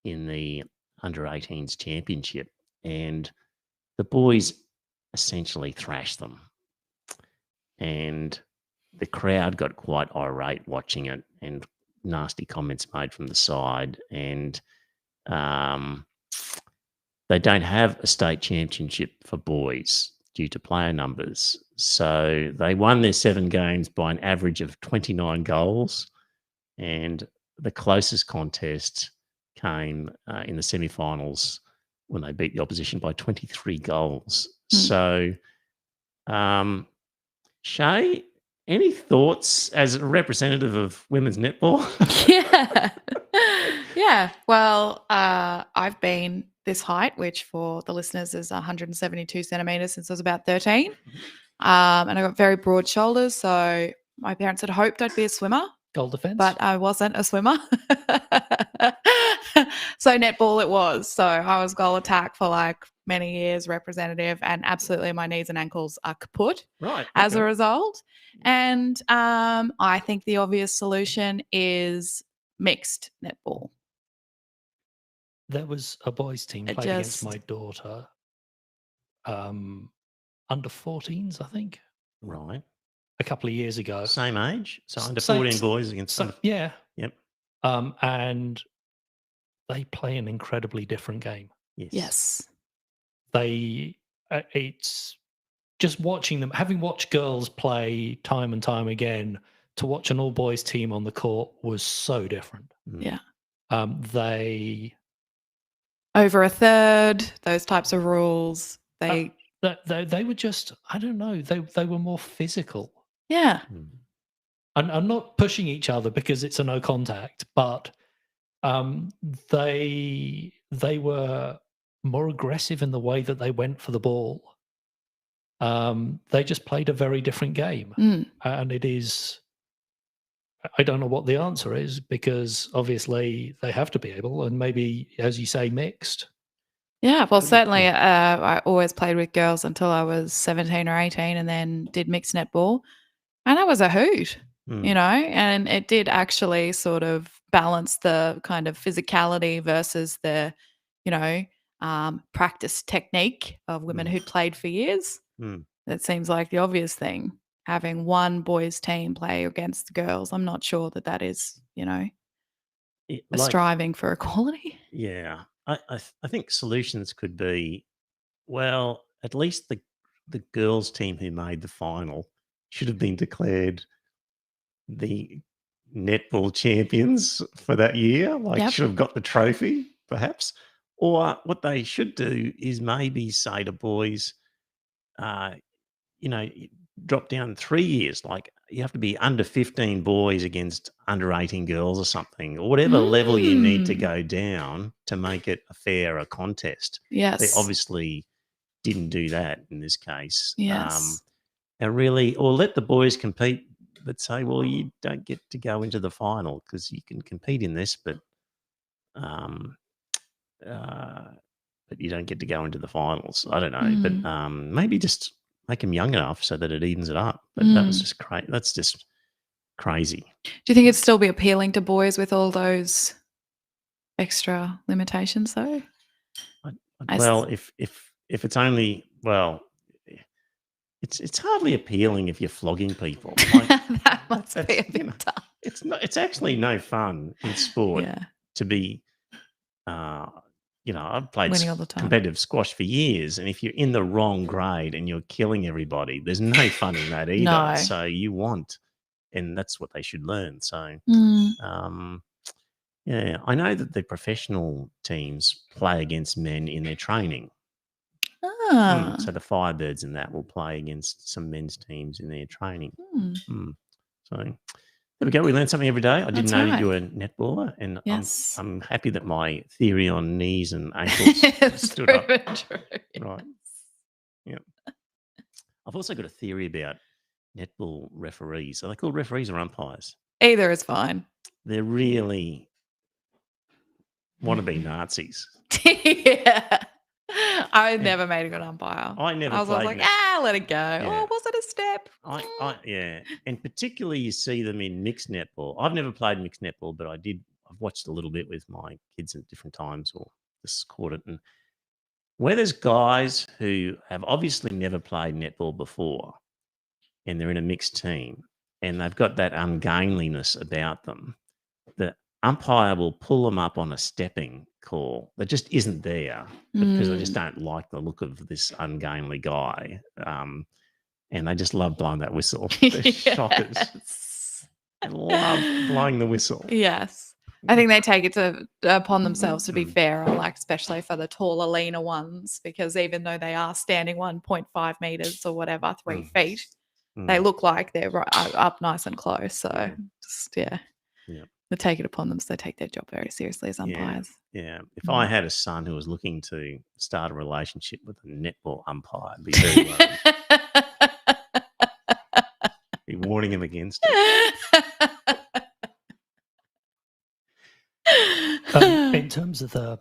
in the under-18s championship, and the boys essentially thrashed them. And the crowd got quite irate watching it, and nasty comments made from the side. And they don't have a state championship for boys due to player numbers. So they won their 7 games by an average of 29 goals. And the closest contest came in the semi-finals when they beat the opposition by 23 goals. So, Shay, any thoughts as a representative of women's netball? Yeah. Well, I've been this height, which for the listeners is 172 centimeters since I was about 13. And I got very broad shoulders. So my parents had hoped I'd be a swimmer. Goal defense. But I wasn't a swimmer. So netball it was. So I was goal attack for like many years, representative, and absolutely my knees and ankles are kaput as a result. And I think the obvious solution is mixed netball. There was a boys' team played against my daughter, under 14s, I think. Right. A couple of years ago. Same age? So under 14 boys against under... Yeah. Yep. And they play an incredibly different game. Yes. It's just watching them, having watched girls play time and time again, to watch an all-boys team on the court was so different. Yeah. They... Over a third, those types of rules. They were just, I don't know, they were more physical. Yeah. I'm not pushing each other because it's a no contact, but they were more aggressive in the way that they went for the ball. They just played a very different game. And it is, I don't know what the answer is, because obviously they have to be able, and maybe, as you say, mixed. Yeah, well, certainly I always played with girls until I was 17 or 18 and then did mixed netball. And that was a hoot, and it did actually sort of balance the kind of physicality versus the, practice technique of women who'd played for years. That seems like the obvious thing. Having one boys' team play against the girls, I'm not sure that is, striving for equality. Yeah. I think solutions could be, well, at least the girls' team who made the final should have been declared the netball champions for that year. Should have got the trophy, perhaps. Or what they should do is maybe say to boys, drop down 3 years. Like, you have to be under 15 boys against under 18 girls or something, or whatever level you need to go down to make it a fairer contest. Yes. They obviously didn't do that in this case. Yes. And really, or let the boys compete, but say, well, you don't get to go into the final because you can compete in this, but you don't get to go into the finals. I don't know, but maybe just make them young enough so that it evens it up. But that was just great. That's just crazy. Do you think it'd still be appealing to boys with all those extra limitations, though? Well, if it's only, well, it's hardly appealing if you're flogging people. Like, that must be a bit tough. It's actually no fun in sport to be. I've played winning all the time. Competitive squash for years, and if you're in the wrong grade and you're killing everybody, there's no fun in that either. No. So you want, and that's what they should learn. So, I know that the professional teams play against men in their training. So the Firebirds in that will play against some men's teams in their training. So there we go. We learn something every day. I didn't know that you were a netballer, and I'm happy that my theory on knees and ankles stood up. True. Right. Yeah. I've also got a theory about netball referees. Are they called referees or umpires? Either is fine. They're really wannabe Nazis. Yeah. I never made a good umpire. I was like, let it go. Yeah. Oh, was it a step? And particularly you see them in mixed netball. I've never played mixed netball, but I've watched a little bit with my kids at different times, or just caught it. And where there's guys who have obviously never played netball before, and they're in a mixed team, and they've got that ungainliness about them, the umpire will pull them up on a stepping call that just isn't there because they just don't like the look of this ungainly guy. And they just love blowing that whistle. They're shockers. They love blowing the whistle. Yes. I think they take it upon themselves to be fairer, like especially for the taller, leaner ones, because even though they are standing 1.5 meters or whatever, 3 feet, they look like they're up nice and close. So they take it upon them, so they take their job very seriously as umpires. Yeah. If I had a son who was looking to start a relationship with a netball umpire, I'd be very be warning him against it. In terms of the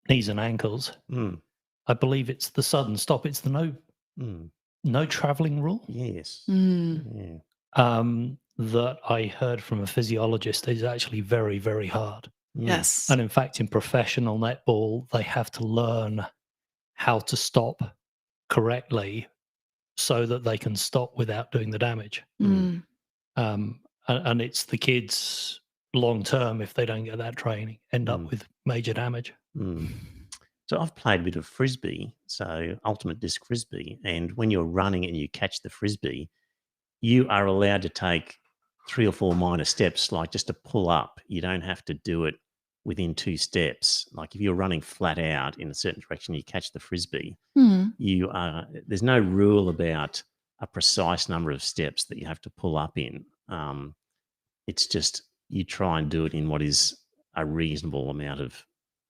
knees and ankles, I believe it's the sudden stop. It's the no travelling rule. Yes. Yeah. That I heard from a physiologist is actually very, very hard. Yes. And in fact, in professional netball, they have to learn how to stop correctly so that they can stop without doing the damage. And it's the kids long term, if they don't get that training, end up with major damage. So I've played a bit of frisbee, so ultimate disc frisbee, and when you're running and you catch the frisbee, you are allowed to take 3 or 4 minor steps, like just to pull up. You don't have to do it within 2 steps. Like if you're running flat out in a certain direction, you catch the frisbee, there's no rule about a precise number of steps that you have to pull up in. It's just you try and do it in what is a reasonable amount of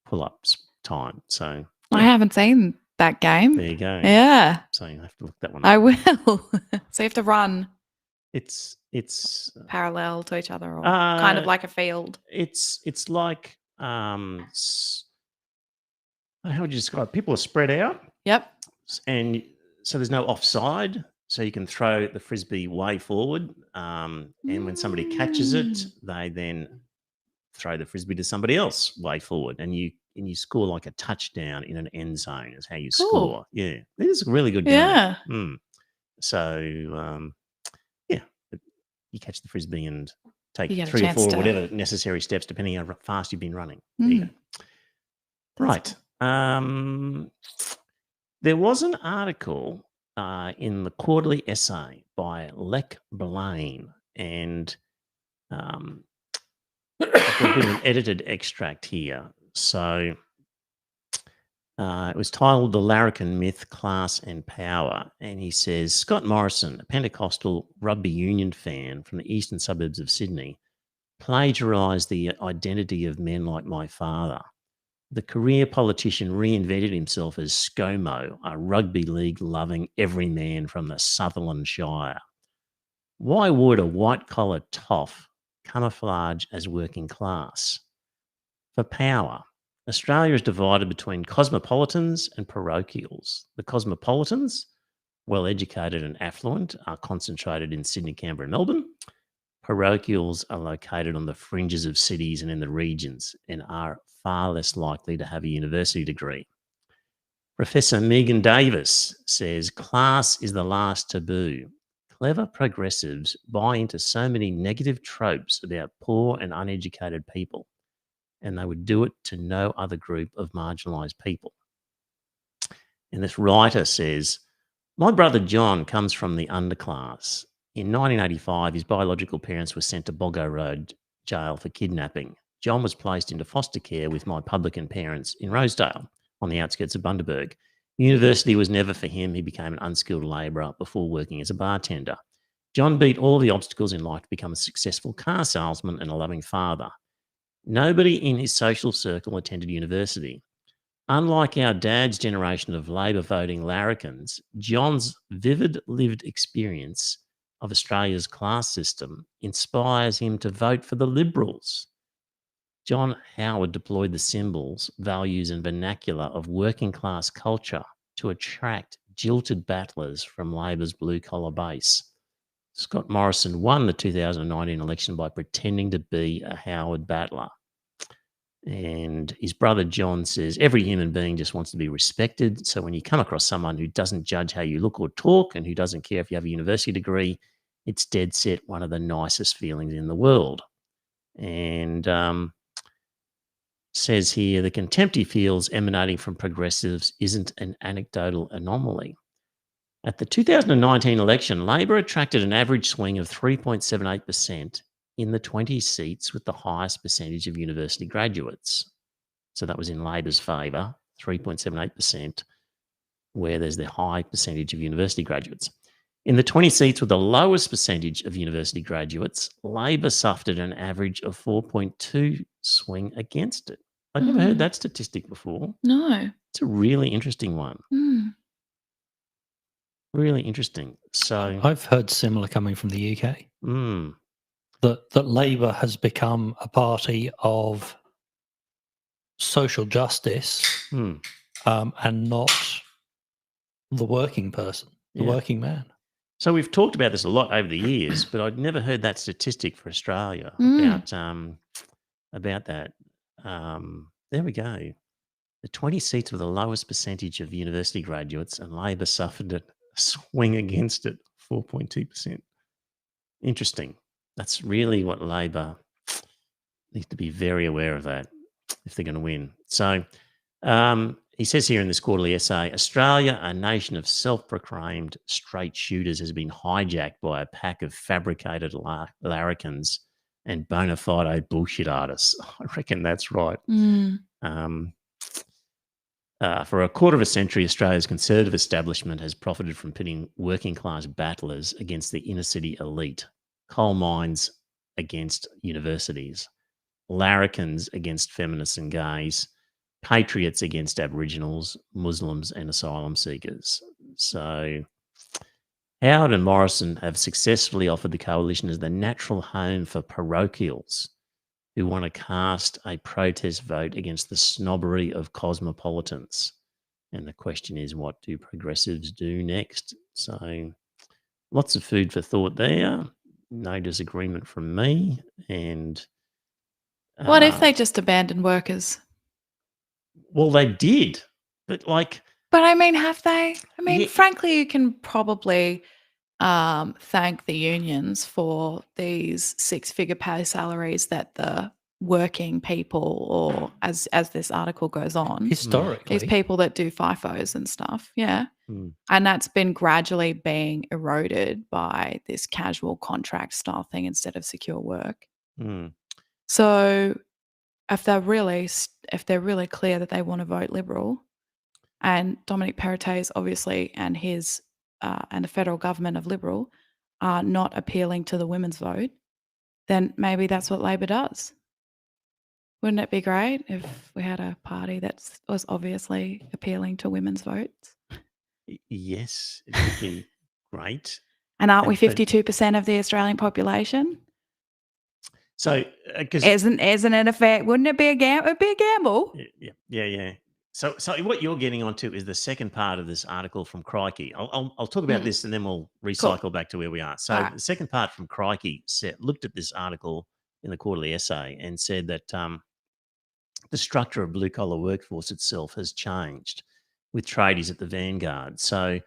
pull-ups time. So I haven't seen that game. There you go. Yeah. So you have to look that one up. I will. So you have to run. It's parallel to each other, or kind of like a field. It's like how would you describe it? People are spread out. Yep. And so there's no offside, so you can throw the frisbee way forward. And when somebody catches it, they then throw the frisbee to somebody else way forward, and you score like a touchdown in an end zone is how you score. Yeah, it is a really good game. Yeah. So you catch the frisbee and take You get a 3 or chance 4 to- whatever necessary steps, depending on how fast you've been running. There you go. Right. There was an article in the Quarterly Essay by Lech Blaine, and I've got a bit of an edited extract here. So it was titled The Larrikin Myth, Class and Power. And he says, Scott Morrison, a Pentecostal rugby union fan from the eastern suburbs of Sydney, plagiarised the identity of men like my father. The career politician reinvented himself as ScoMo, a rugby league-loving everyman from the Sutherland Shire. Why would a white-collar toff camouflage as working class? For power. Australia is divided between cosmopolitans and parochials. The cosmopolitans, well-educated and affluent, are concentrated in Sydney, Canberra and Melbourne. Parochials are located on the fringes of cities and in the regions and are far less likely to have a university degree. Professor Megan Davis says, class is the last taboo. Clever progressives buy into so many negative tropes about poor and uneducated people, and they would do it to no other group of marginalised people. And this writer says, my brother John comes from the underclass. In 1985, his biological parents were sent to Boggo Road jail for kidnapping. John was placed into foster care with my publican parents in Rosedale, on the outskirts of Bundaberg. University was never for him. He became an unskilled labourer before working as a bartender. John beat all the obstacles in life to become a successful car salesman and a loving father. Nobody in his social circle attended university. Unlike our dad's generation of Labor voting Larrikins, John's vivid lived experience of Australia's class system inspires him to vote for the Liberals. John Howard deployed the symbols, values and vernacular of working class culture to attract jilted battlers from Labor's blue-collar base. Scott Morrison won the 2019 election by pretending to be a Howard battler. And his brother John says, every human being just wants to be respected. So when you come across someone who doesn't judge how you look or talk and who doesn't care if you have a university degree, it's dead set one of the nicest feelings in the world. And says here, the contempt he feels emanating from progressives isn't an anecdotal anomaly. At the 2019 election, Labor attracted an average swing of 3.78% in the 20 seats with the highest percentage of university graduates. So that was in Labor's favour, 3.78%, where there's the high percentage of university graduates. In the 20 seats with the lowest percentage of university graduates, Labor suffered an average of 4.2 swing against it. I'd never heard that statistic before. No. It's a really interesting one. Really interesting. So I've heard similar coming from the UK. That Labour has become a party of social justice and not the working person, the working man. So we've talked about this a lot over the years, but I'd never heard that statistic for Australia about that. There we go. The 20 seats with the lowest percentage of university graduates, and Labor suffered a swing against it, 4.2%. Interesting. That's really what Labor needs to be very aware of that if they're going to win. So he says here in this quarterly essay, Australia, a nation of self-proclaimed straight shooters, has been hijacked by a pack of fabricated larrikins and bona fide bullshit artists. I reckon that's right. For a quarter of a century, Australia's conservative establishment has profited from pitting working-class battlers against the inner-city elite, coal mines against universities, larrikins against feminists and gays, patriots against Aboriginals, Muslims and asylum seekers. So Howard and Morrison have successfully offered the coalition as the natural home for parochials who want to cast a protest vote against the snobbery of cosmopolitans. And the question is, what do progressives do next? So lots of food for thought there. No disagreement from me. And what if they just abandoned workers? Well, they did. But I mean, have they? I mean, frankly, you can probably thank the unions for these six-figure pay salaries that the working people, or as this article goes on, historically, these people that do FIFOs and stuff, and that's been gradually being eroded by this casual contract style thing instead of secure work. So if they're really clear that they want to vote Liberal, and Dominic Perrottet is obviously, and his and the federal government of Liberal are not appealing to the women's vote, then maybe that's what Labor does. Wouldn't it be great if we had a party that was obviously appealing to women's votes? Yes, it would be great. And aren't we 52% of the Australian population? So, isn't it a fair? Wouldn't it be a gamble? It'd be a gamble. Yeah. So what you're getting onto is the second part of this article from Crikey. I'll talk about this and then we'll recycle back to where we are. So the second part from Crikey looked at this article in the quarterly essay and said that the structure of blue-collar workforce itself has changed with tradies at the vanguard. So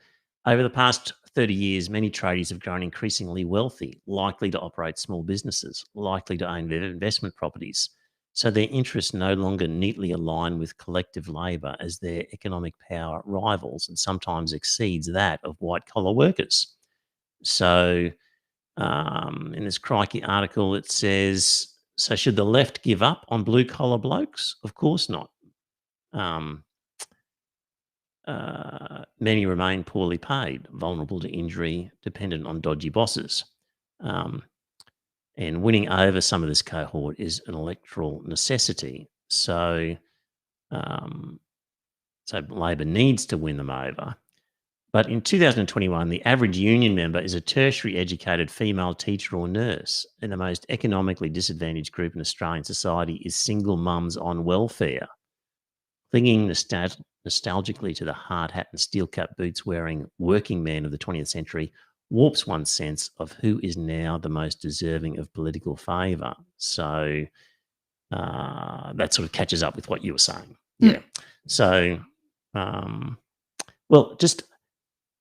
over the past 30 years, many tradies have grown increasingly wealthy, likely to operate small businesses, likely to own investment properties. So their interests no longer neatly align with collective labour as their economic power rivals and sometimes exceeds that of white-collar workers. So in this Crikey article, it says, so should the left give up on blue-collar blokes? Of course not. Many remain poorly paid, vulnerable to injury, dependent on dodgy bosses. And winning over some of this cohort is an electoral necessity. So, Labor needs to win them over. But in 2021, the average union member is a tertiary educated female teacher or nurse, and the most economically disadvantaged group in Australian society is single mums on welfare. Clinging nostalgically to the hard hat and steel cap boots wearing working man of the 20th century warps one's sense of who is now the most deserving of political favour. So that sort of catches up with what you were saying. Yeah. So, well, just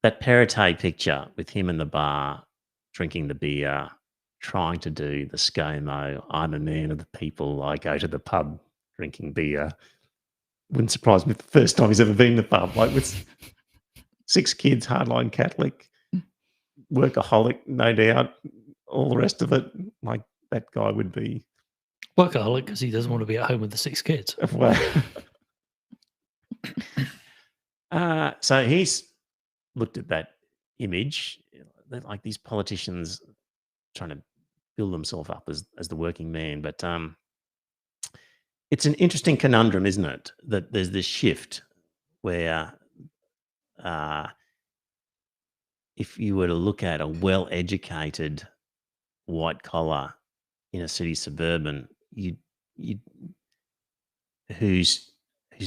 that Perrotte picture with him in the bar, drinking the beer, trying to do the ScoMo, I'm a man of the people, I go to the pub drinking beer. Wouldn't surprise me if the first time he's ever been in the pub, like with 6 kids, hardline Catholic, workaholic, no doubt, all the rest of it. Like that guy would be workaholic because he doesn't want to be at home with the 6 kids. So he's looked at that image, like these politicians trying to build themselves up as the working man. But it's an interesting conundrum, isn't it? That there's this shift where if you were to look at a well-educated white collar inner city suburban, who's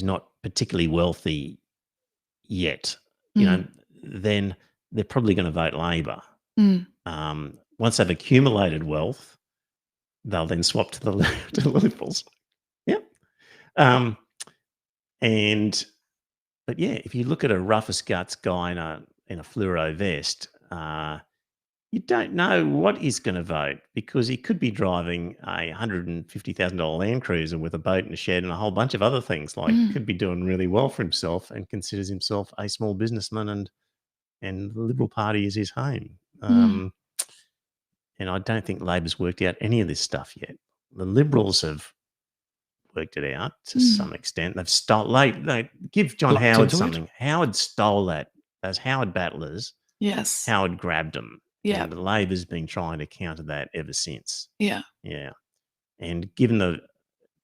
not particularly wealthy yet, you know, then they're probably going to vote Labor. Once they've accumulated wealth, they'll then swap to the Liberals. Yeah. But yeah, if you look at a rough as guts guy in a fluoro vest, you don't know what he's going to vote because he could be driving a $150,000 Land Cruiser with a boat and a shed and a whole bunch of other things. Like, could be doing really well for himself and considers himself a small businessman, and the Liberal Party is his home. And I don't think Labor's worked out any of this stuff yet. The Liberals have worked it out to some extent. They've they give John Howard something. Howard stole that. Those Howard battlers. Yes. Howard grabbed them. Yeah. And Labor's been trying to counter that ever since. Yeah. Yeah. And given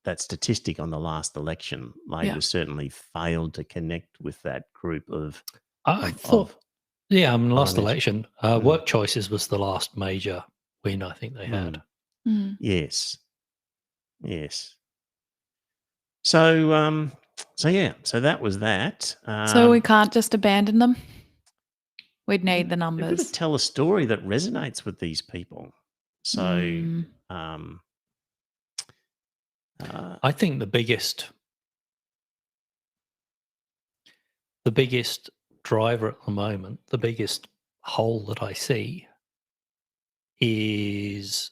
that statistic on the last election, Labor certainly failed to connect with that group of. Last election, Work Choices was the last major win I think they had. Yes. Yes. So that was that. So we can't just abandon them? We'd need the numbers. We've got to tell a story that resonates with these people. So I think the biggest driver at the moment, the biggest hole that I see is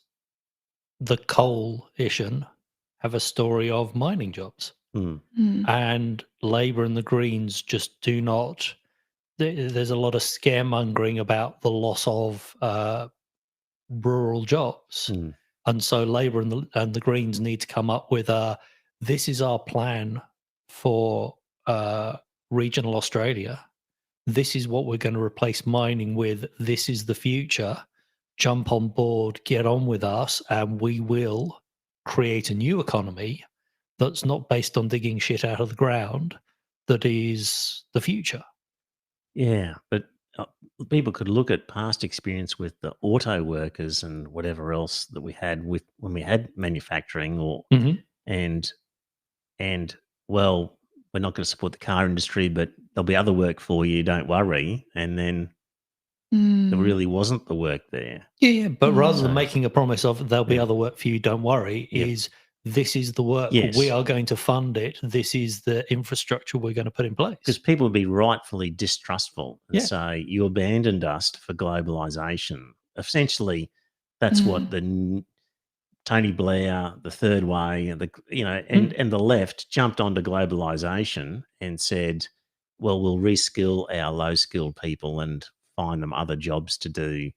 the coalition have a story of mining jobs. And Labour and the Greens just do not. There's a lot of scaremongering about the loss of rural jobs. And so Labour and the Greens need to come up with this is our plan for regional Australia. This is what we're going to replace mining with. This is the future. Jump on board, get on with us, and we will create a new economy that's not based on digging shit out of the ground, that is the future. Yeah, but people could look at past experience with the auto workers and whatever else that we had when we had manufacturing, or and well, we're not going to support the car industry, but there'll be other work for you, don't worry. And then there really wasn't the work there. Yeah, but rather than So- making a promise of there'll be Yeah. other work for you, don't worry, Yep. is this is the work, Yes. we are going to fund it, this is the infrastructure we're going to put in place. Because people would be rightfully distrustful and Yeah. say, you abandoned us for globalisation. Essentially, that's what the Tony Blair, the Third Way, and the left jumped onto globalisation and said, well, we'll reskill our low-skilled people and find them other jobs to do,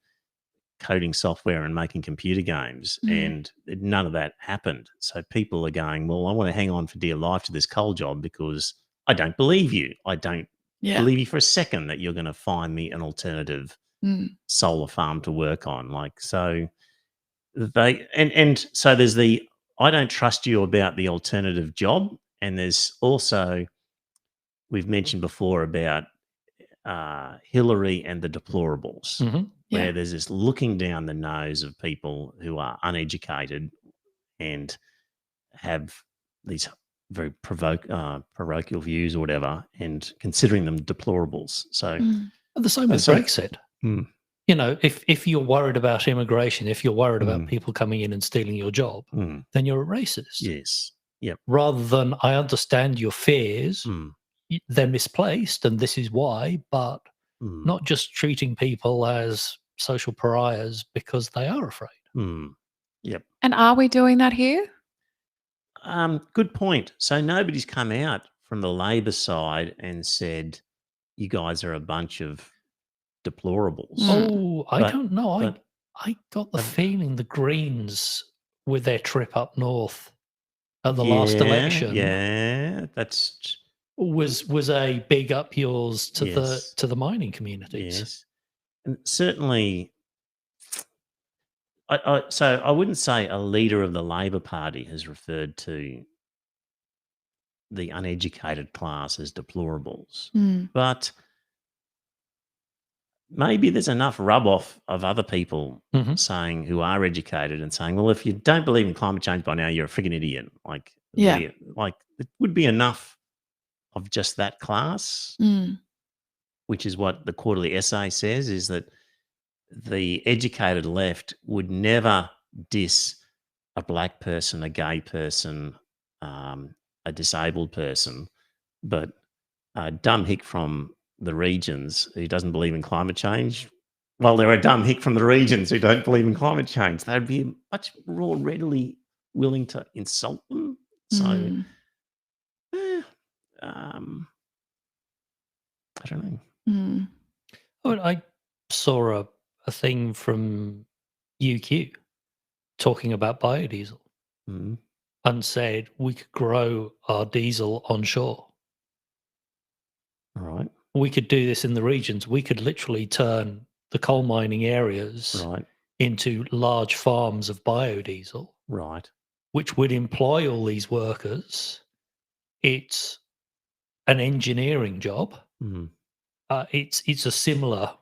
coding software and making computer games. And none of that happened. So people are going, well, I want to hang on for dear life to this coal job because I don't believe you. I don't believe you for a second that you're going to find me an alternative solar farm to work on. So there's the I don't trust you about the alternative job. And there's also, we've mentioned before about Hillary and the deplorables, where there's this looking down the nose of people who are uneducated and have these very parochial views or whatever, and considering them deplorables. So the same with Brexit. You know, if you're worried about immigration, if you're worried about people coming in and stealing your job, then you're a racist. Yes. Yep. Rather than, I understand your fears, they're misplaced and this is why, but not just treating people as social pariahs because they are afraid. Yep. And are we doing that here? Good point. So nobody's come out from the Labor side and said, you guys are a bunch of deplorables. Oh, I don't know. I got the feeling the Greens, with their trip up north at the last election, that's was a big up yours to the mining communities. Yes, and certainly. So I wouldn't say a leader of the Labor Party has referred to the uneducated class as deplorables, but maybe there's enough rub-off of other people saying who are educated and saying, well, if you don't believe in climate change by now, you're a frigging idiot. It would be enough of just that class, which is what the quarterly essay says, is that the educated left would never diss a black person, a gay person, a disabled person, but a dumb hick from the regions who doesn't believe in climate change, well, they're a dumb hick from the regions who don't believe in climate change. They'd be much more readily willing to insult them. So, I don't know. I saw a thing from UQ talking about biodiesel and said we could grow our diesel onshore. Right. We could do this in the regions. We could literally turn the coal mining areas into large farms of biodiesel. Right. Which would employ all these workers. It's an engineering job. It's a similar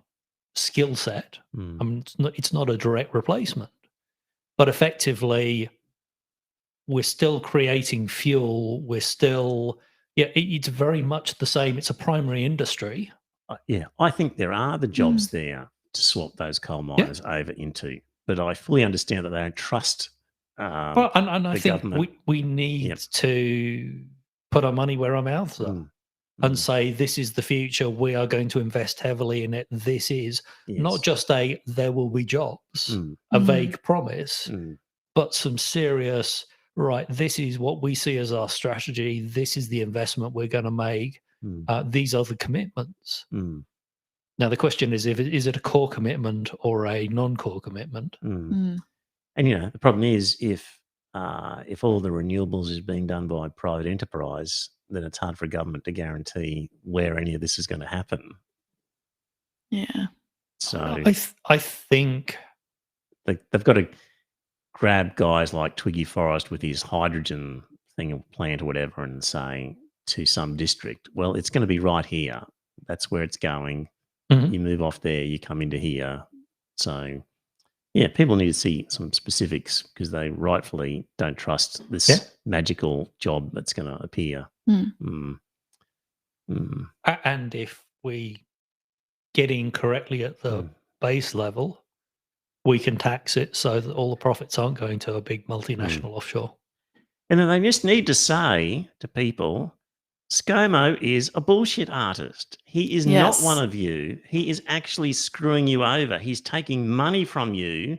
skill set. I mean, it's not a direct replacement, but effectively, we're still creating fuel. We're still, it's very much the same. It's a primary industry. I think there are the jobs there to swap those coal miners over into, but I fully understand that they don't trust. And I think we need to put our money where our mouths are. And say, this is the future. We are going to invest heavily in it. This is not just there will be jobs, a vague promise, but some serious, this is what we see as our strategy. This is the investment we're going to make. These are the commitments. Now, the question is, is it a core commitment or a non-core commitment? And, the problem is if all the renewables is being done by private enterprise, then it's hard for government to guarantee where any of this is going to happen. Yeah. So I think they've got to grab guys like Twiggy Forrest with his hydrogen plant or whatever and say to some district, well, it's going to be right here. That's where it's going. You move off there, you come into here. So, people need to see some specifics because they rightfully don't trust this magical job that's going to appear. And if we get in correctly at the base level, we can tax it so that all the profits aren't going to a big multinational offshore. And then they just need to say to people, ScoMo is a bullshit artist. He is not one of you. He is actually screwing you over. He's taking money from you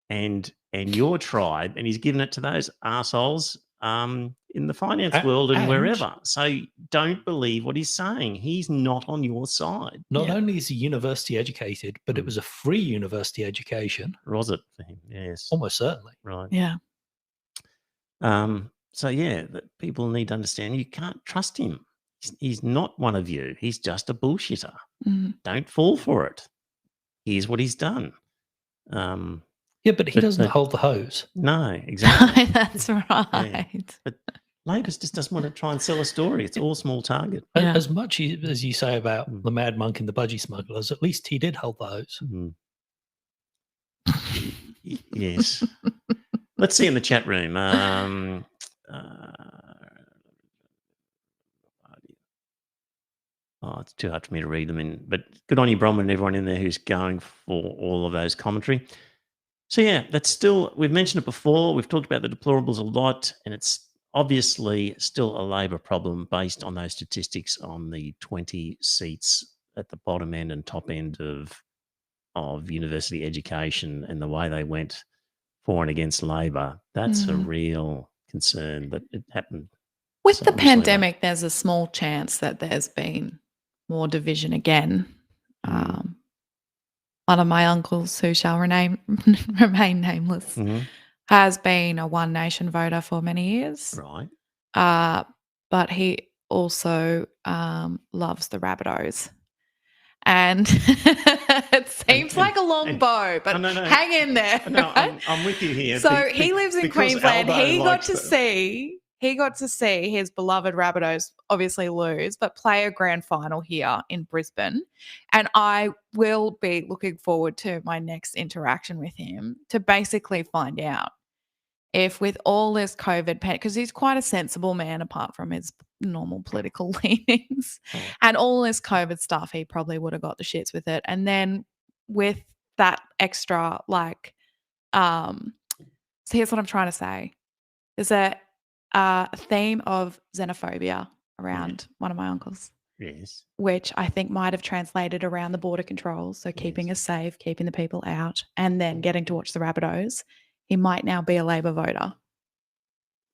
and your tribe, and he's giving it to those arseholes in the finance world and wherever. So don't believe what he's saying. He's not on your side. Not only is he university educated, but it was a free university education. Was it for him? Yes. Almost certainly. Right. Yeah. So, that people need to understand you can't trust him. He's not one of you. He's just a bullshitter. Don't fall for it. Here's what he's done. Yeah, but he doesn't hold the hose. No, exactly. That's right. Yeah. But Labor just doesn't want to try and sell a story. It's all small target. As much as you say about the Mad Monk and the Budgie Smugglers, at least he did hold the hose. Yes. Let's see in the chat room. It's too hard for me to read them in. But good on you, Bronwyn, and everyone in there who's going for all of those commentary. So, that's still, we've mentioned it before. We've talked about the deplorables a lot, and it's obviously still a Labor problem based on those statistics on the 20 seats at the bottom end and top end of university education and the way they went for and against Labor. That's a real concern that it happened. With the pandemic, there's a small chance that there's been more division again. One of my uncles, who shall remain nameless, has been a One Nation voter for many years. Right. But he also loves the Rabbitohs. And it seems like a long bow, but hang in there. No, right? I'm with you here. So he lives in Queensland. He got to see his beloved Rabbitohs obviously lose, but play a grand final here in Brisbane. And I will be looking forward to my next interaction with him to basically find out if with all this COVID, because he's quite a sensible man apart from his normal political leanings and all this COVID stuff, he probably would have got the shits with it. And then with that extra, so here's what I'm trying to say. There's a theme of xenophobia around one of my uncles. Yes. Which I think might have translated around the border controls. So keeping us safe, keeping the people out, and then getting to watch the Rabbitohs. He might now be a Labor voter.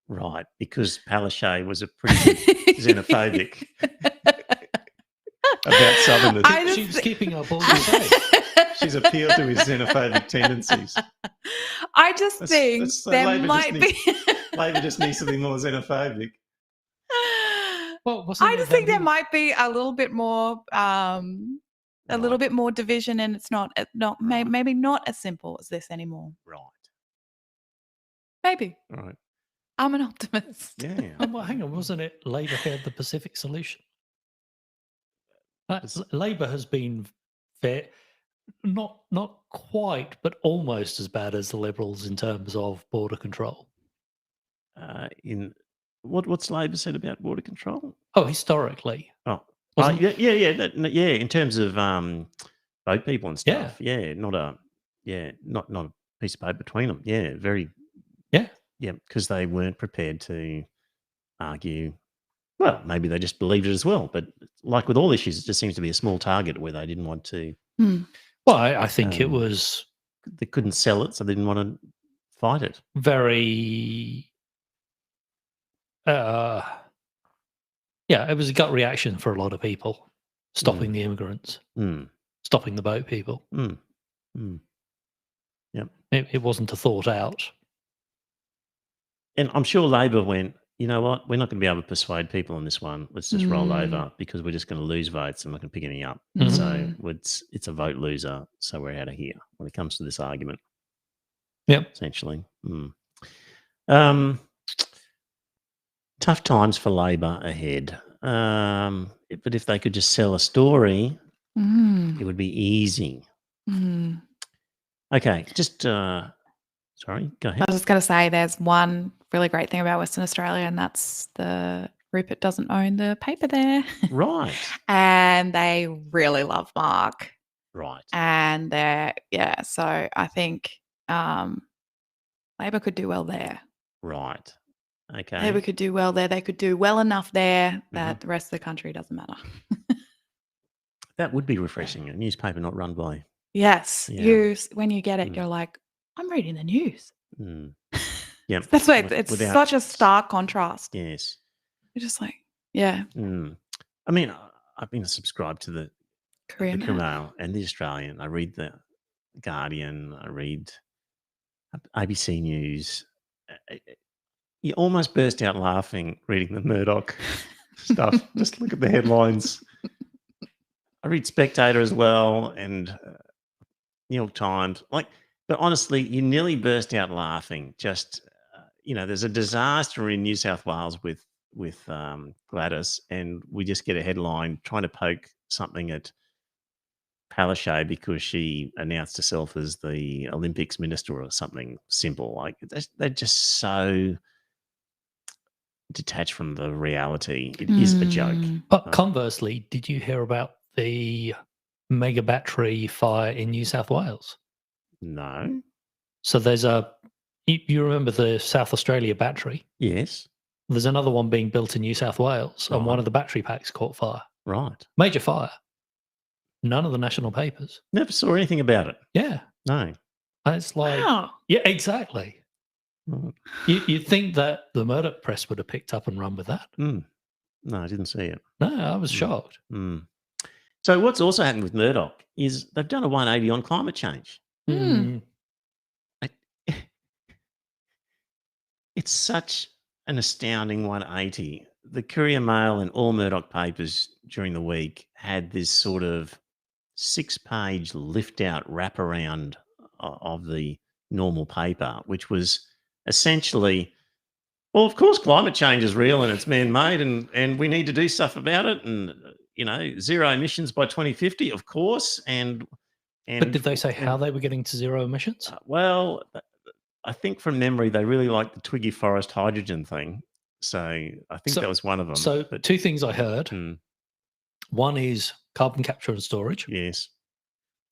Right, because Palaszczuk was a pretty xenophobic about Southerners. She's keeping our borders safe. She's appealed to his xenophobic tendencies. I just think there Labor might be... Labor just needs to be more xenophobic. Well, I just think there might be a little bit more... a little bit more division, and it's not maybe not as simple as this anymore. Right. Maybe. Right. I'm an optimist. Yeah. Well, hang on, wasn't it Labor had the Pacific solution? Labor has been fair, not quite, but almost as bad as the Liberals in terms of border control. What's Labor said about border control? Oh, historically. Oh. Yeah. In terms of boat people and stuff. Yeah. Not a piece of paper between them. Yeah. Very. Yeah. Because they weren't prepared to argue. Well, maybe they just believed it as well. But like with all issues, it just seems to be a small target where they didn't want to. Well, I think it was. They couldn't sell it, so they didn't want to fight it. Very. It was a gut reaction for a lot of people. Stopping the immigrants, stopping the boat people. Yep. It wasn't a thought out. And I'm sure Labor went, you know what, we're not going to be able to persuade people on this one. Let's just roll over because we're just going to lose votes and we're not going to pick any up. So it's a vote loser. So we're out of here when it comes to this argument. Yep. Essentially. Tough times for Labor ahead. But if they could just sell a story, it would be easy. Okay, just sorry, go ahead. I was just going to say there's one really great thing about Western Australia, and that's the Rupert doesn't own the paper there. Right. And they really love Mark. Right. And so I think Labor could do well there. Right. Okay. Labor could do well there. They could do well enough there that the rest of the country doesn't matter. That would be refreshing. A newspaper not run by. Yes. Yeah. When you get it, you're like, I'm reading the news. Yeah. That's why it's such a stark contrast. Yes. You're just like, yeah. I mean, I've been subscribed to the Korean Mail and the Australian. I read the Guardian. I read ABC News. You almost burst out laughing reading the Murdoch stuff. Just look at the headlines. I read Spectator as well and New York Times. But honestly, you nearly burst out laughing. Just there's a disaster in New South Wales with Gladys, and we just get a headline trying to poke something at Palaszczuk because she announced herself as the Olympics minister or something simple. They're just so detached from the reality. It is a joke. But conversely, did you hear about the mega battery fire in New South Wales? No. So there's you remember the South Australia battery? Yes. There's another one being built in New South Wales, and one of the battery packs caught fire. Right. Major fire. None of the national papers. Never saw anything about it. Yeah. No. And it's like, wow. Yeah, exactly. Right. You'd think that the Murdoch press would have picked up and run with that. No, I didn't see it. No, I was shocked. So what's also happened with Murdoch is they've done a 180 on climate change. It's such an astounding 180. The Courier Mail and all Murdoch papers during the week had this sort of 6-page lift-out wraparound of the normal paper, which was essentially, well, of course, climate change is real and it's man-made and we need to do stuff about it and, zero emissions by 2050, of course. But did they say how they were getting to zero emissions? Well, I think from memory, they really liked the Twiggy Forest hydrogen thing. So I think that was one of them. So two things I heard. One is carbon capture and storage. Yes.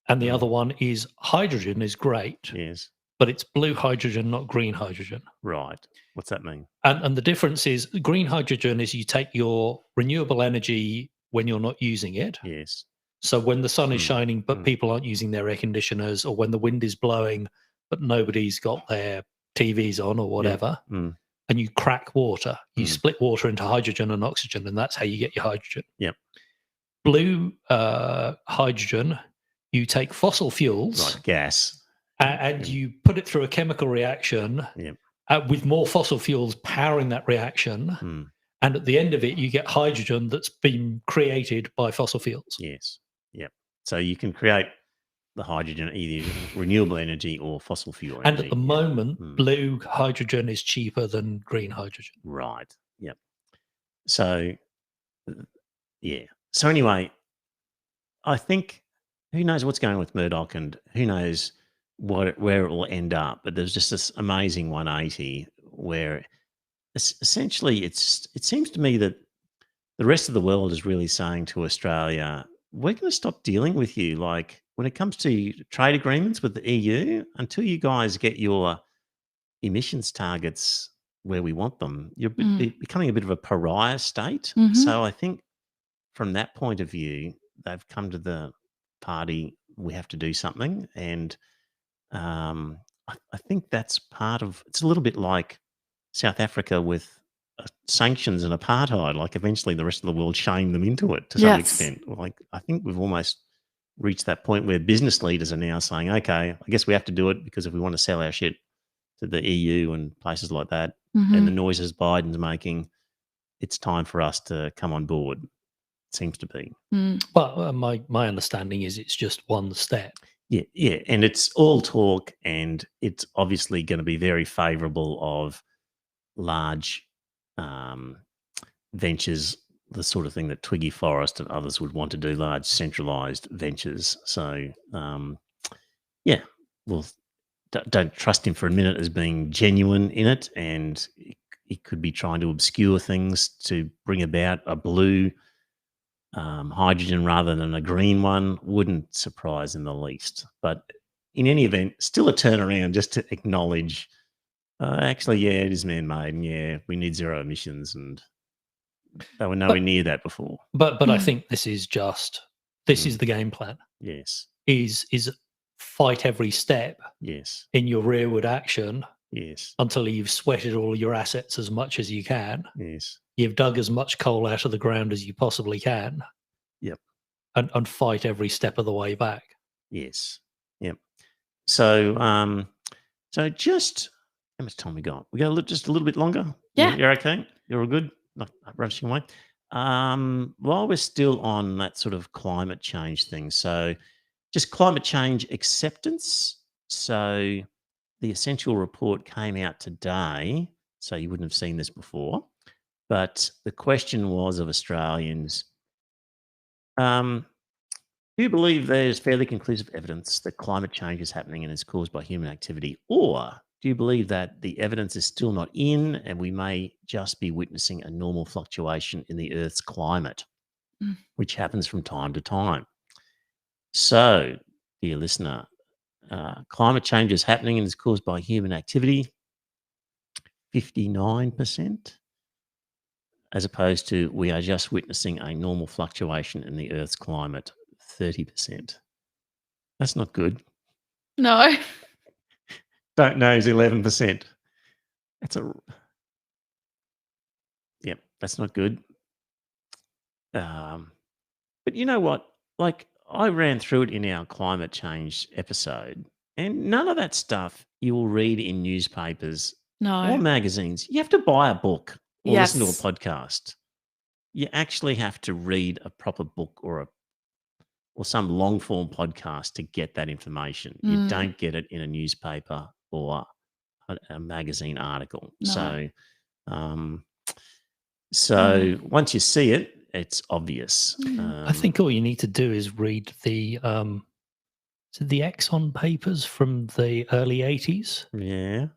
And the other one is hydrogen is great. Yes. But it's blue hydrogen, not green hydrogen. Right. What's that mean? And the difference is green hydrogen is you take your renewable energy when you're not using it. Yes. So when the sun is shining, but people aren't using their air conditioners, or when the wind is blowing, but nobody's got their TVs on or whatever, and you crack water, you split water into hydrogen and oxygen, and that's how you get your hydrogen. Yep. Blue hydrogen, you take fossil fuels, like gas, and you put it through a chemical reaction with more fossil fuels powering that reaction. And at the end of it, you get hydrogen that's been created by fossil fuels. Yes. Yep. So you can create the hydrogen either renewable energy or fossil fuel energy. And at the moment, blue hydrogen is cheaper than green hydrogen. Right. Yep. So, yeah. So anyway, I think who knows what's going on with Murdoch and who knows where it will end up. But there's just this amazing 180 where essentially it seems to me that the rest of the world is really saying to Australia, we're going to stop dealing with you. Like when it comes to trade agreements with the EU, until you guys get your emissions targets where we want them, you're becoming a bit of a pariah state. So I think from that point of view, they've come to the party, we have to do something. And I think that's part of, it's a little bit like South Africa with sanctions and apartheid, like eventually the rest of the world shamed them into it to some extent. Like I think we've almost reached that point where business leaders are now saying, okay, I guess we have to do it because if we want to sell our shit to the EU and places like that and the noises Biden's making, it's time for us to come on board. It seems to be. Well, my understanding is it's just one step. Yeah. And it's all talk and it's obviously going to be very favourable of large ventures, the sort of thing that Twiggy Forest and others would want to do, large centralised ventures. So, well, don't trust him for a minute as being genuine in it. And, it could be trying to obscure things to bring about a blue hydrogen rather than a green one. Wouldn't surprise in the least. But in any event, still a turnaround just to acknowledge, actually, yeah, it is man-made, and yeah, we need zero emissions, and they were nowhere near that before. But I think this is the game plan. Yes. Is fight every step. Yes. In your rearward action. Yes. Until you've sweated all your assets as much as you can. Yes. You've dug as much coal out of the ground as you possibly can. Yep. And fight every step of the way back. Yes. Yep. So just how much time we got? We got just a little bit longer. Yeah. You're okay. You're all good. Not rushing away. While we're still on that sort of climate change thing, so just climate change acceptance. So the Essential Report came out today, so you wouldn't have seen this before. But the question was of Australians, do you believe there's fairly conclusive evidence that climate change is happening and is caused by human activity? Or do you believe that the evidence is still not in and we may just be witnessing a normal fluctuation in the Earth's climate, which happens from time to time? So, dear listener, climate change is happening and is caused by human activity, 59%, as opposed to we are just witnessing a normal fluctuation in the Earth's climate, 30%. That's not good. No. Don't know is 11%. Yep, that's not good. But you know what? Like, I ran through it in our climate change episode, and none of that stuff you will read in newspapers or magazines. You have to buy a book or listen to a podcast. You actually have to read a proper book or some long form podcast to get that information. You don't get it in a newspaper or a magazine article. No. So once you see it, it's obvious. I think all you need to do is read the Exxon papers from the early 80s. Yeah.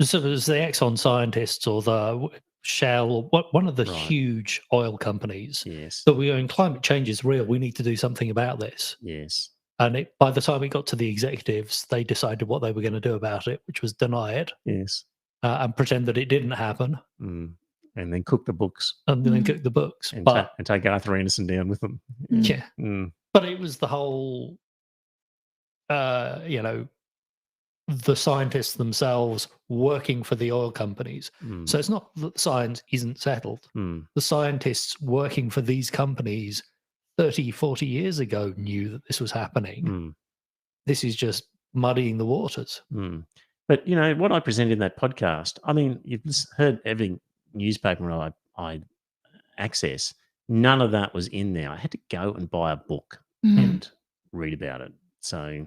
So it was the Exxon scientists or the Shell, one of the huge oil companies. Yes. That we going, climate change is real. We need to do something about this. Yes. And by the time it got to the executives, they decided what they were going to do about it, which was deny it. Yes. And pretend that it didn't happen. And then cook the books. And then cook the books. And take Arthur Anderson down with them. Yeah. But it was the whole, the scientists themselves working for the oil companies. So it's not that science isn't settled. The scientists working for these companies 30, 40 years ago knew that this was happening. This is just muddying the waters. But, what I presented in that podcast, I mean, you've heard every newspaper I access, none of that was in there. I had to go and buy a book and read about it. So,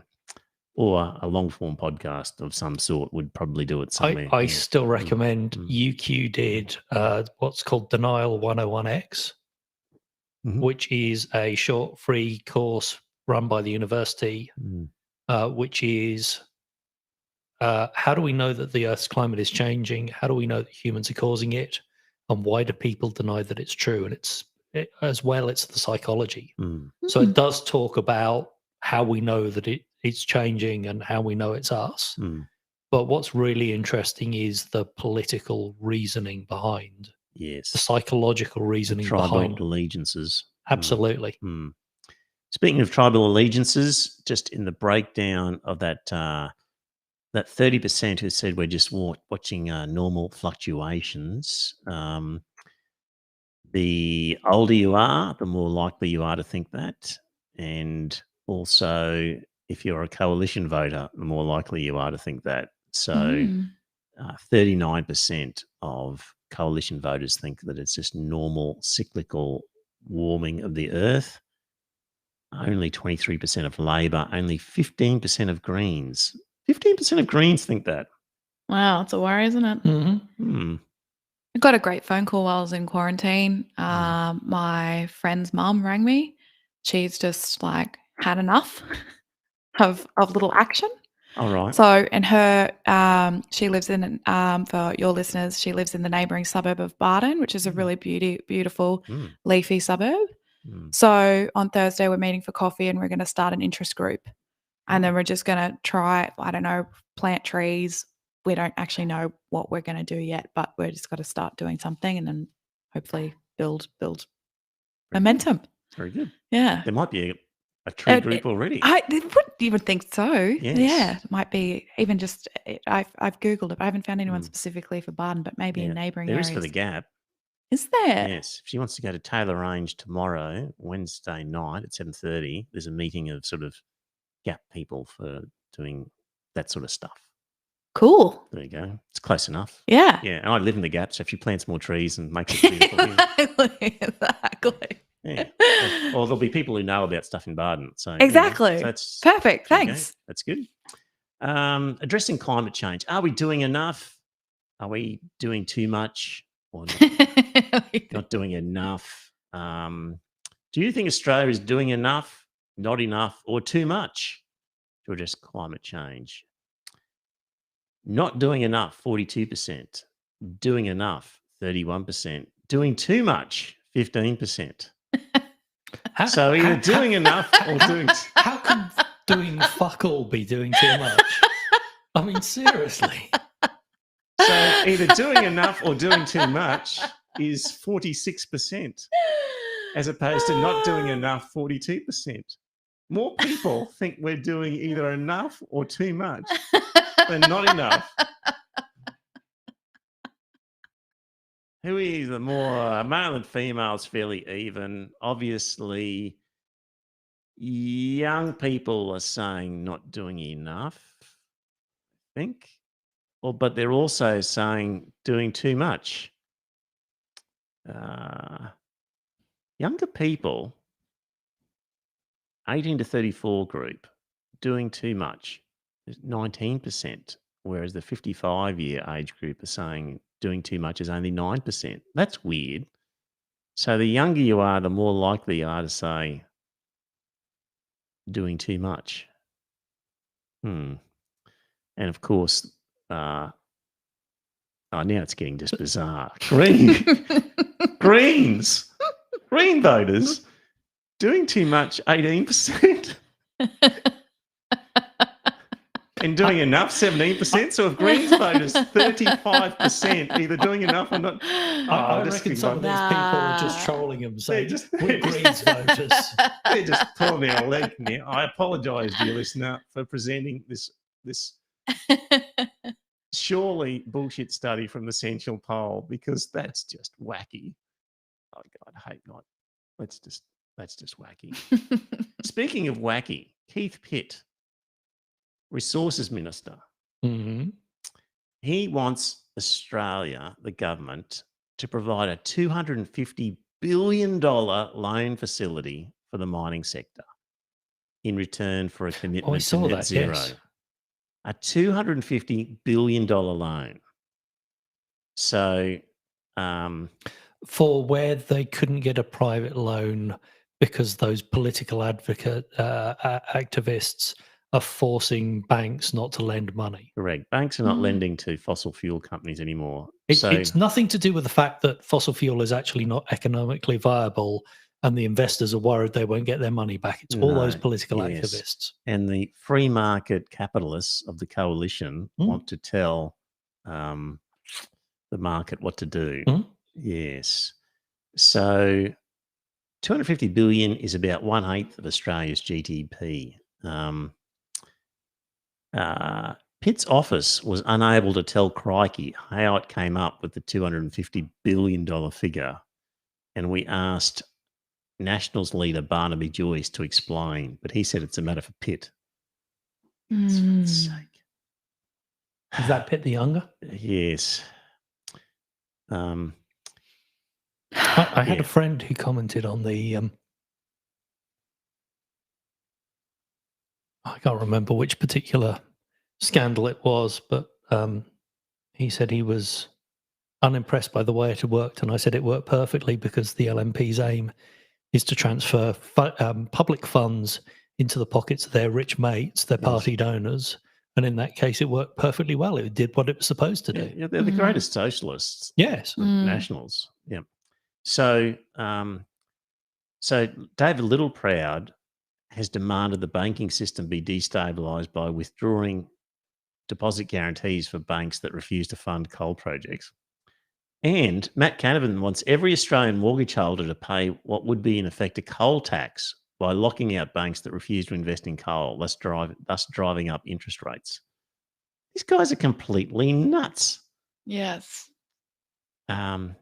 or a long form podcast of some sort would probably do it somewhere. I still recommend UQ did what's called Denial 101X, which is a short free course run by the university, which is how do we know that the Earth's climate is changing? How do we know that humans are causing it? And why do people deny that it's true? And it's the psychology. So it does talk about how we know that it's changing and how we know it's us. But what's really interesting is the political reasoning behind. Yes. The psychological reasoning behind. Tribal allegiances. Absolutely. Speaking of tribal allegiances, just in the breakdown of that 30% who said we're just watching normal fluctuations, the older you are, the more likely you are to think that. And also, if you're a coalition voter, the more likely you are to think that. So 39% of coalition voters think that it's just normal cyclical warming of the earth. Only 23% of Labor, only 15% of Greens. 15% of Greens think that. Wow, it's a worry, isn't it? I got a great phone call while I was in quarantine. My friend's mum rang me. She's just like had enough of little action. All right. So, and her, she lives in, for your listeners, she lives in the neighbouring suburb of Barton, which is a really beautiful, leafy suburb. So on Thursday, we're meeting for coffee and we're going to start an interest group. And then we're just going to try, I don't know, plant trees. We don't actually know what we're going to do yet, but we're just got to start doing something and then hopefully build momentum. Very good. Yeah. There might be a tree group already. I wouldn't even think so. Yes. Yeah. It might be even just, I've Googled it. I haven't found anyone specifically for Barton, but maybe in neighbouring areas. There is for the Gap. Is there? Yes. If she wants to go to Taylor Range tomorrow, Wednesday night at 7:30, there's a meeting of sort of Gap people for doing that sort of stuff. Cool. There you go. It's close enough. Yeah. Yeah. And I live in the Gap, so if she plants more trees and makes it beautiful. Exactly. Yeah. Or there'll be people who know about stuff in Barton. So exactly. So that's perfect. Thanks. That's good. Addressing climate change. Are we doing enough? Are we doing too much or not doing enough? Do you think Australia is doing enough, not enough, or too much to address climate change? Not doing enough, 42%. Doing enough, 31%. Doing too much, 15%. So either doing enough or doing... How can doing fuck all be doing too much? I mean, seriously. So either doing enough or doing too much is 46%, as opposed to not doing enough, 42%. More people think we're doing either enough or too much than not enough. Who is the more male and female is fairly even. Obviously, young people are saying not doing enough, I think. But they're also saying doing too much. Younger people, 18 to 34 group, doing too much, 19%, whereas the 55-year age group are saying doing too much is only 9%. That's weird. So the younger you are, the more likely you are to say doing too much. And of course, now it's getting just bizarre. Greens, green voters doing too much, 18%. And doing enough, 17%. So if Greens voters, 35%, either doing enough or not. I reckon some of these people are just trolling them, saying we're Greens voters. They're just pulling our leg now. I apologise, dear listener, for presenting this surely bullshit study from the Central Poll, because that's just wacky. Oh God, I hate God. That's just wacky. Speaking of wacky, Keith Pitt, Resources Minister. He wants Australia, the government, to provide a $250 billion loan facility for the mining sector in return for a commitment to net zero. Yes. A $250 billion loan. So... for where they couldn't get a private loan because those political activists are forcing banks not to lend money. Correct. Banks are not lending to fossil fuel companies anymore. It's nothing to do with the fact that fossil fuel is actually not economically viable and the investors are worried they won't get their money back. It's all those political activists. And the free market capitalists of the coalition want to tell the market what to do. Yes. So 250 billion is about 1/8 of Australia's GDP. Pitt's office was unable to tell Crikey how it came up with the $250 billion figure. And we asked Nationals leader Barnaby Joyce to explain, but he said it's a matter for Pitt. For God's sake. Is that Pitt the younger? Yes. I had a friend who commented on the I can't remember which particular scandal it was, but he said he was unimpressed by the way it had worked, and I said it worked perfectly because the LNP's aim is to transfer public funds into the pockets of their rich mates, their party donors, And in that case, it worked perfectly well. It did what it was supposed to do. Yeah, they're the greatest socialists. Yes. The nationals. Yeah. So, so David Littleproud has demanded the banking system be destabilised by withdrawing deposit guarantees for banks that refuse to fund coal projects. And Matt Canavan wants every Australian mortgage holder to pay what would be in effect a coal tax by locking out banks that refuse to invest in coal, thus driving up interest rates. These guys are completely nuts. Yes. There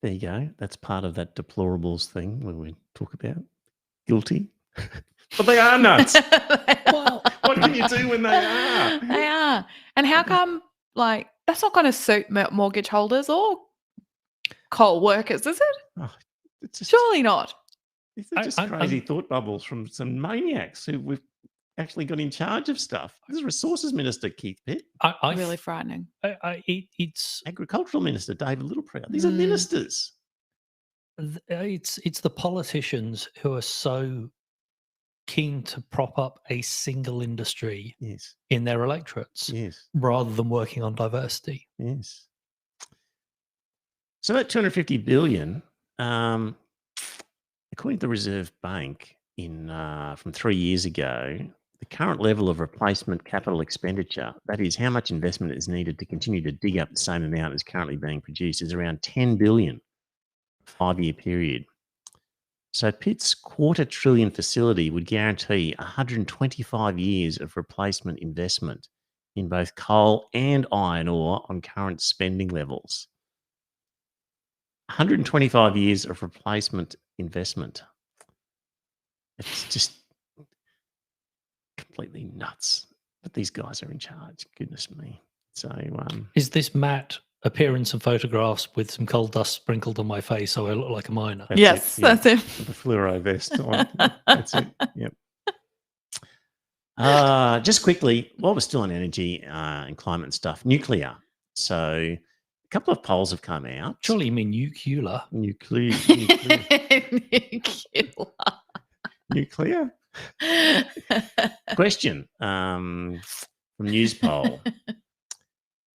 you go. That's part of that deplorables thing when we talk about guilty. But they are nuts. Well, what can you do when they are? They are. And how come, like, that's not going to suit mortgage holders or coal workers, is it? Oh, it's just, surely not. These are just crazy thought bubbles from some maniacs who we've actually got in charge of stuff. This is Resources Minister Keith Pitt. Really frightening. It's Agricultural Minister David Littleproud. These are ministers. It's the politicians who are so keen to prop up a single industry in their electorates rather than working on diversity. Yes. So that 250 billion, according to the Reserve Bank, from 3 years ago, the current level of replacement capital expenditure, that is how much investment is needed to continue to dig up the same amount as currently being produced, is around 10 billion, 5-year period. So Pitt's $250 billion facility would guarantee 125 years of replacement investment in both coal and iron ore on current spending levels. 125 years of replacement investment. It's just completely nuts. But these guys are in charge. Goodness me. So is this Matt appearing some photographs with some coal dust sprinkled on my face so I look like a miner? That's it. With the fluoro vest on. That's it. Yep. Just quickly, while we're still on energy and climate and stuff, nuclear. So a couple of polls have come out. Surely you mean nuclear. Nuclear. Question from Newspoll.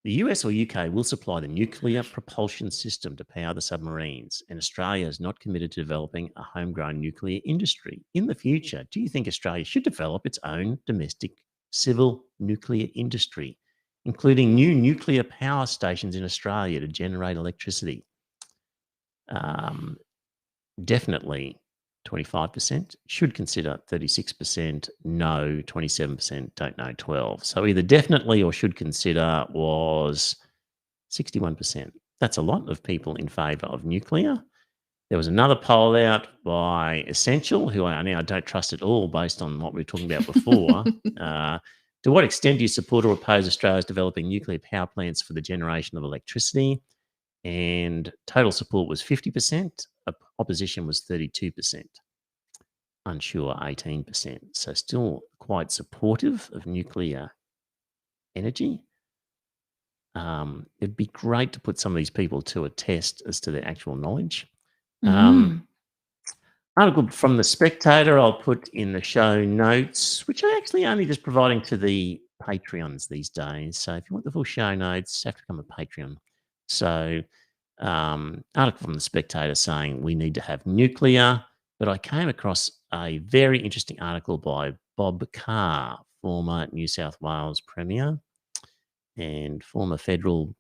The US or UK will supply the nuclear propulsion system to power the submarines, and Australia is not committed to developing a homegrown nuclear industry. In the future, do you think Australia should develop its own domestic civil nuclear industry, including new nuclear power stations in Australia to generate electricity? Definitely 25%, should consider 36%, no 27%, don't know 12%. So either definitely or should consider was 61%. That's a lot of people in favour of nuclear. There was another poll out by Essential, who I now don't trust at all based on what we were talking about before. To what extent do you support or oppose Australia's developing nuclear power plants for the generation of electricity? And total support was 50%. Opposition was 32%. Unsure 18%. So still quite supportive of nuclear energy. It'd be great to put some of these people to a test as to their actual knowledge. Article from the Spectator I'll put in the show notes, which are actually only just providing to the Patreons these days. So if you want the full show notes, you have to become a Patreon. So article from the Spectator saying we need to have nuclear, but I came across a very interesting article by Bob Carr, former New South Wales Premier and former federal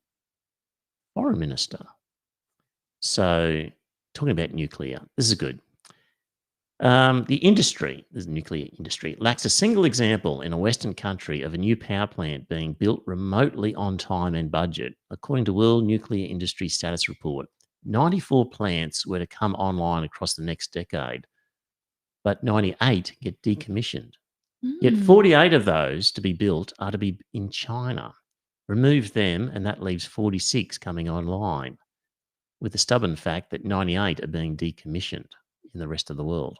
foreign minister. So talking about nuclear, this is good. The industry, the nuclear industry, lacks a single example in a Western country of a new power plant being built remotely on time and budget. According to World Nuclear Industry Status Report, 94 plants were to come online across the next decade, but 98 get decommissioned. Yet 48 of those to be built are to be in China. Remove them and that leaves 46 coming online, with the stubborn fact that 98 are being decommissioned in the rest of the world.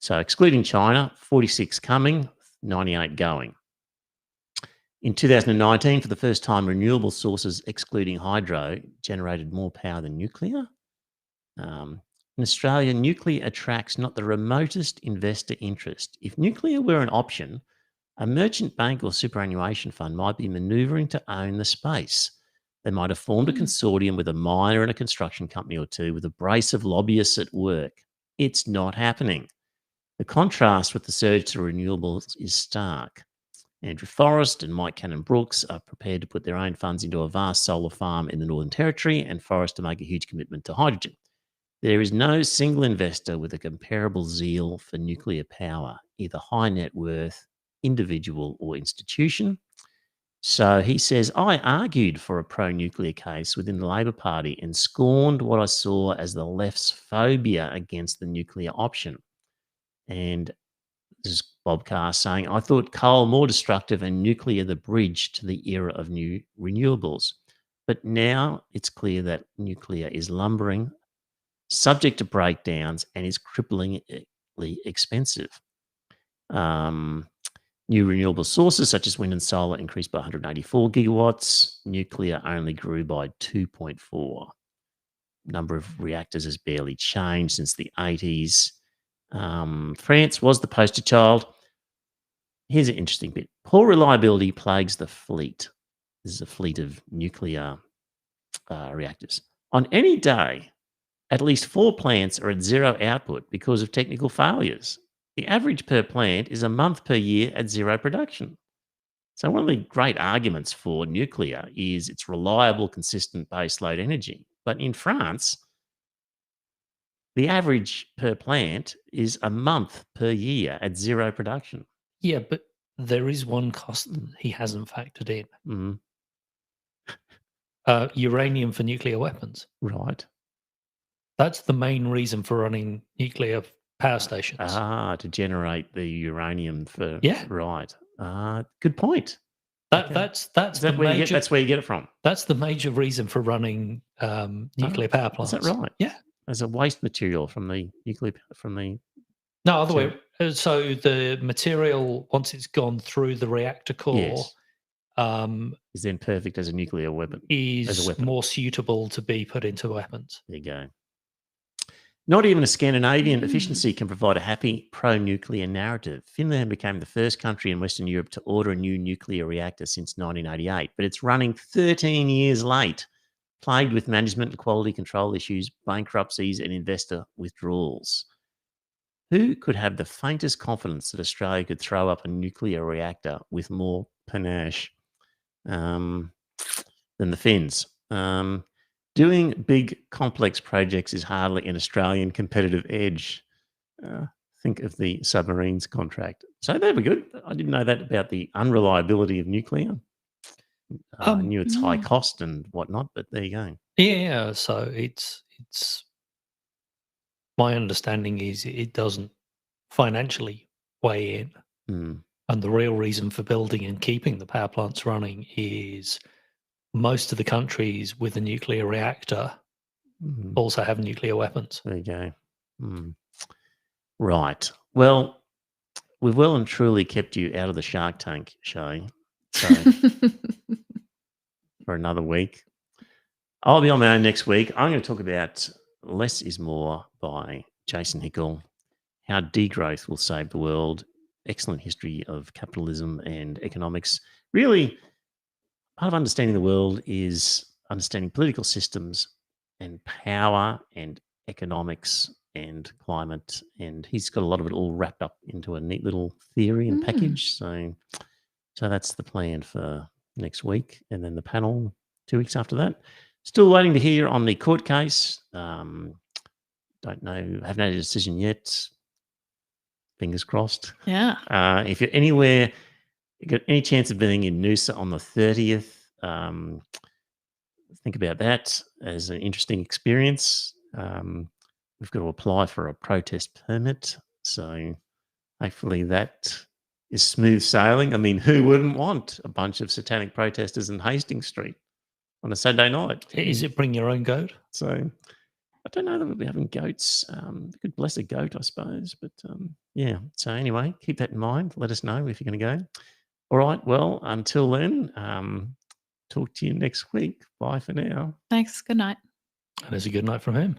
So excluding China, 46 coming, 98 going. In 2019, for the first time, renewable sources, excluding hydro, generated more power than nuclear. In Australia, nuclear attracts not the remotest investor interest. If nuclear were an option, A merchant bank or superannuation fund might be manoeuvring to own the space. They might have formed a consortium with a miner and a construction company or two with a brace of lobbyists at work. It's not happening. The contrast with the surge to renewables is stark. Andrew Forrest and Mike Cannon-Brookes are prepared to put their own funds into a vast solar farm in the Northern Territory, and Forrest to make a huge commitment to hydrogen. There is no single investor with a comparable zeal for nuclear power, either high net worth, individual or institution. So he says, I argued for a pro-nuclear case within the Labor Party and scorned what I saw as the left's phobia against the nuclear option. And this is Bob Carr saying, I thought coal more destructive and nuclear the bridge to the era of new renewables. But now it's clear that nuclear is lumbering, subject to breakdowns, and is cripplingly expensive. New renewable sources such as wind and solar increased by 184 gigawatts. Nuclear only grew by 2.4. Number of reactors has barely changed since the 80s. France was the poster child. Here's an interesting bit. Poor reliability plagues the fleet. This is a fleet of nuclear reactors. On any day, at least 4 plants are at zero output because of technical failures. The average per plant is a month per year at zero production. So one of the great arguments for nuclear is its reliable, consistent baseload energy. But in France, the average per plant is a month per year at zero production. Yeah, but there is one cost that he hasn't factored in. Uranium for nuclear weapons. Right. That's the main reason for running nuclear power stations. To generate the uranium for... Yeah. Right. Good point. That's where you get it from. That's the major reason for running nuclear power plants. Is that right? Yeah. As a waste material from the nuclear... No, other way. So the material, once it's gone through the reactor core... is then perfect as a nuclear weapon. Is more suitable to be put into weapons. There you go. Not even a Scandinavian efficiency can provide a happy pro-nuclear narrative. Finland became the first country in Western Europe to order a new nuclear reactor since 1988, but it's running 13 years late, plagued with management and quality control issues, bankruptcies and investor withdrawals. Who could have the faintest confidence that Australia could throw up a nuclear reactor with more panache than the Finns? Doing big, complex projects is hardly an Australian competitive edge. Think of the submarines contract. So that'd be good. I didn't know that about the unreliability of nuclear. I knew its high cost and whatnot, but there you go. Yeah, so it's my understanding is it doesn't financially weigh in. And the real reason for building and keeping the power plants running is most of the countries with a nuclear reactor also have nuclear weapons. There you go. Right. Well, we've well and truly kept you out of the Shark Tank show. So for another week. I'll be on my own next week. I'm going to talk about Less is More by Jason Hickel, how degrowth will save the world, excellent history of capitalism and economics. Really, part of understanding the world is understanding political systems and power and economics and climate. And he's got a lot of it all wrapped up into a neat little theory and package. So that's the plan for next week. And then the panel 2 weeks after that. Still waiting to hear on the court case. Don't know, haven't had a decision yet. Fingers crossed. Yeah. If you're anywhere, you got any chance of being in Noosa on the 30th, think about that as an interesting experience. We've got to apply for a protest permit. So hopefully that is smooth sailing. I mean, who wouldn't want a bunch of satanic protesters in Hastings Street on a Saturday night? Is it bring your own goat? So I don't know that we'll be having goats. We could bless a goat, I suppose. But yeah. So anyway, keep that in mind. Let us know if you're going to go. All right. Well, until then, talk to you next week. Bye for now. Thanks. Good night. And it's a good night from him.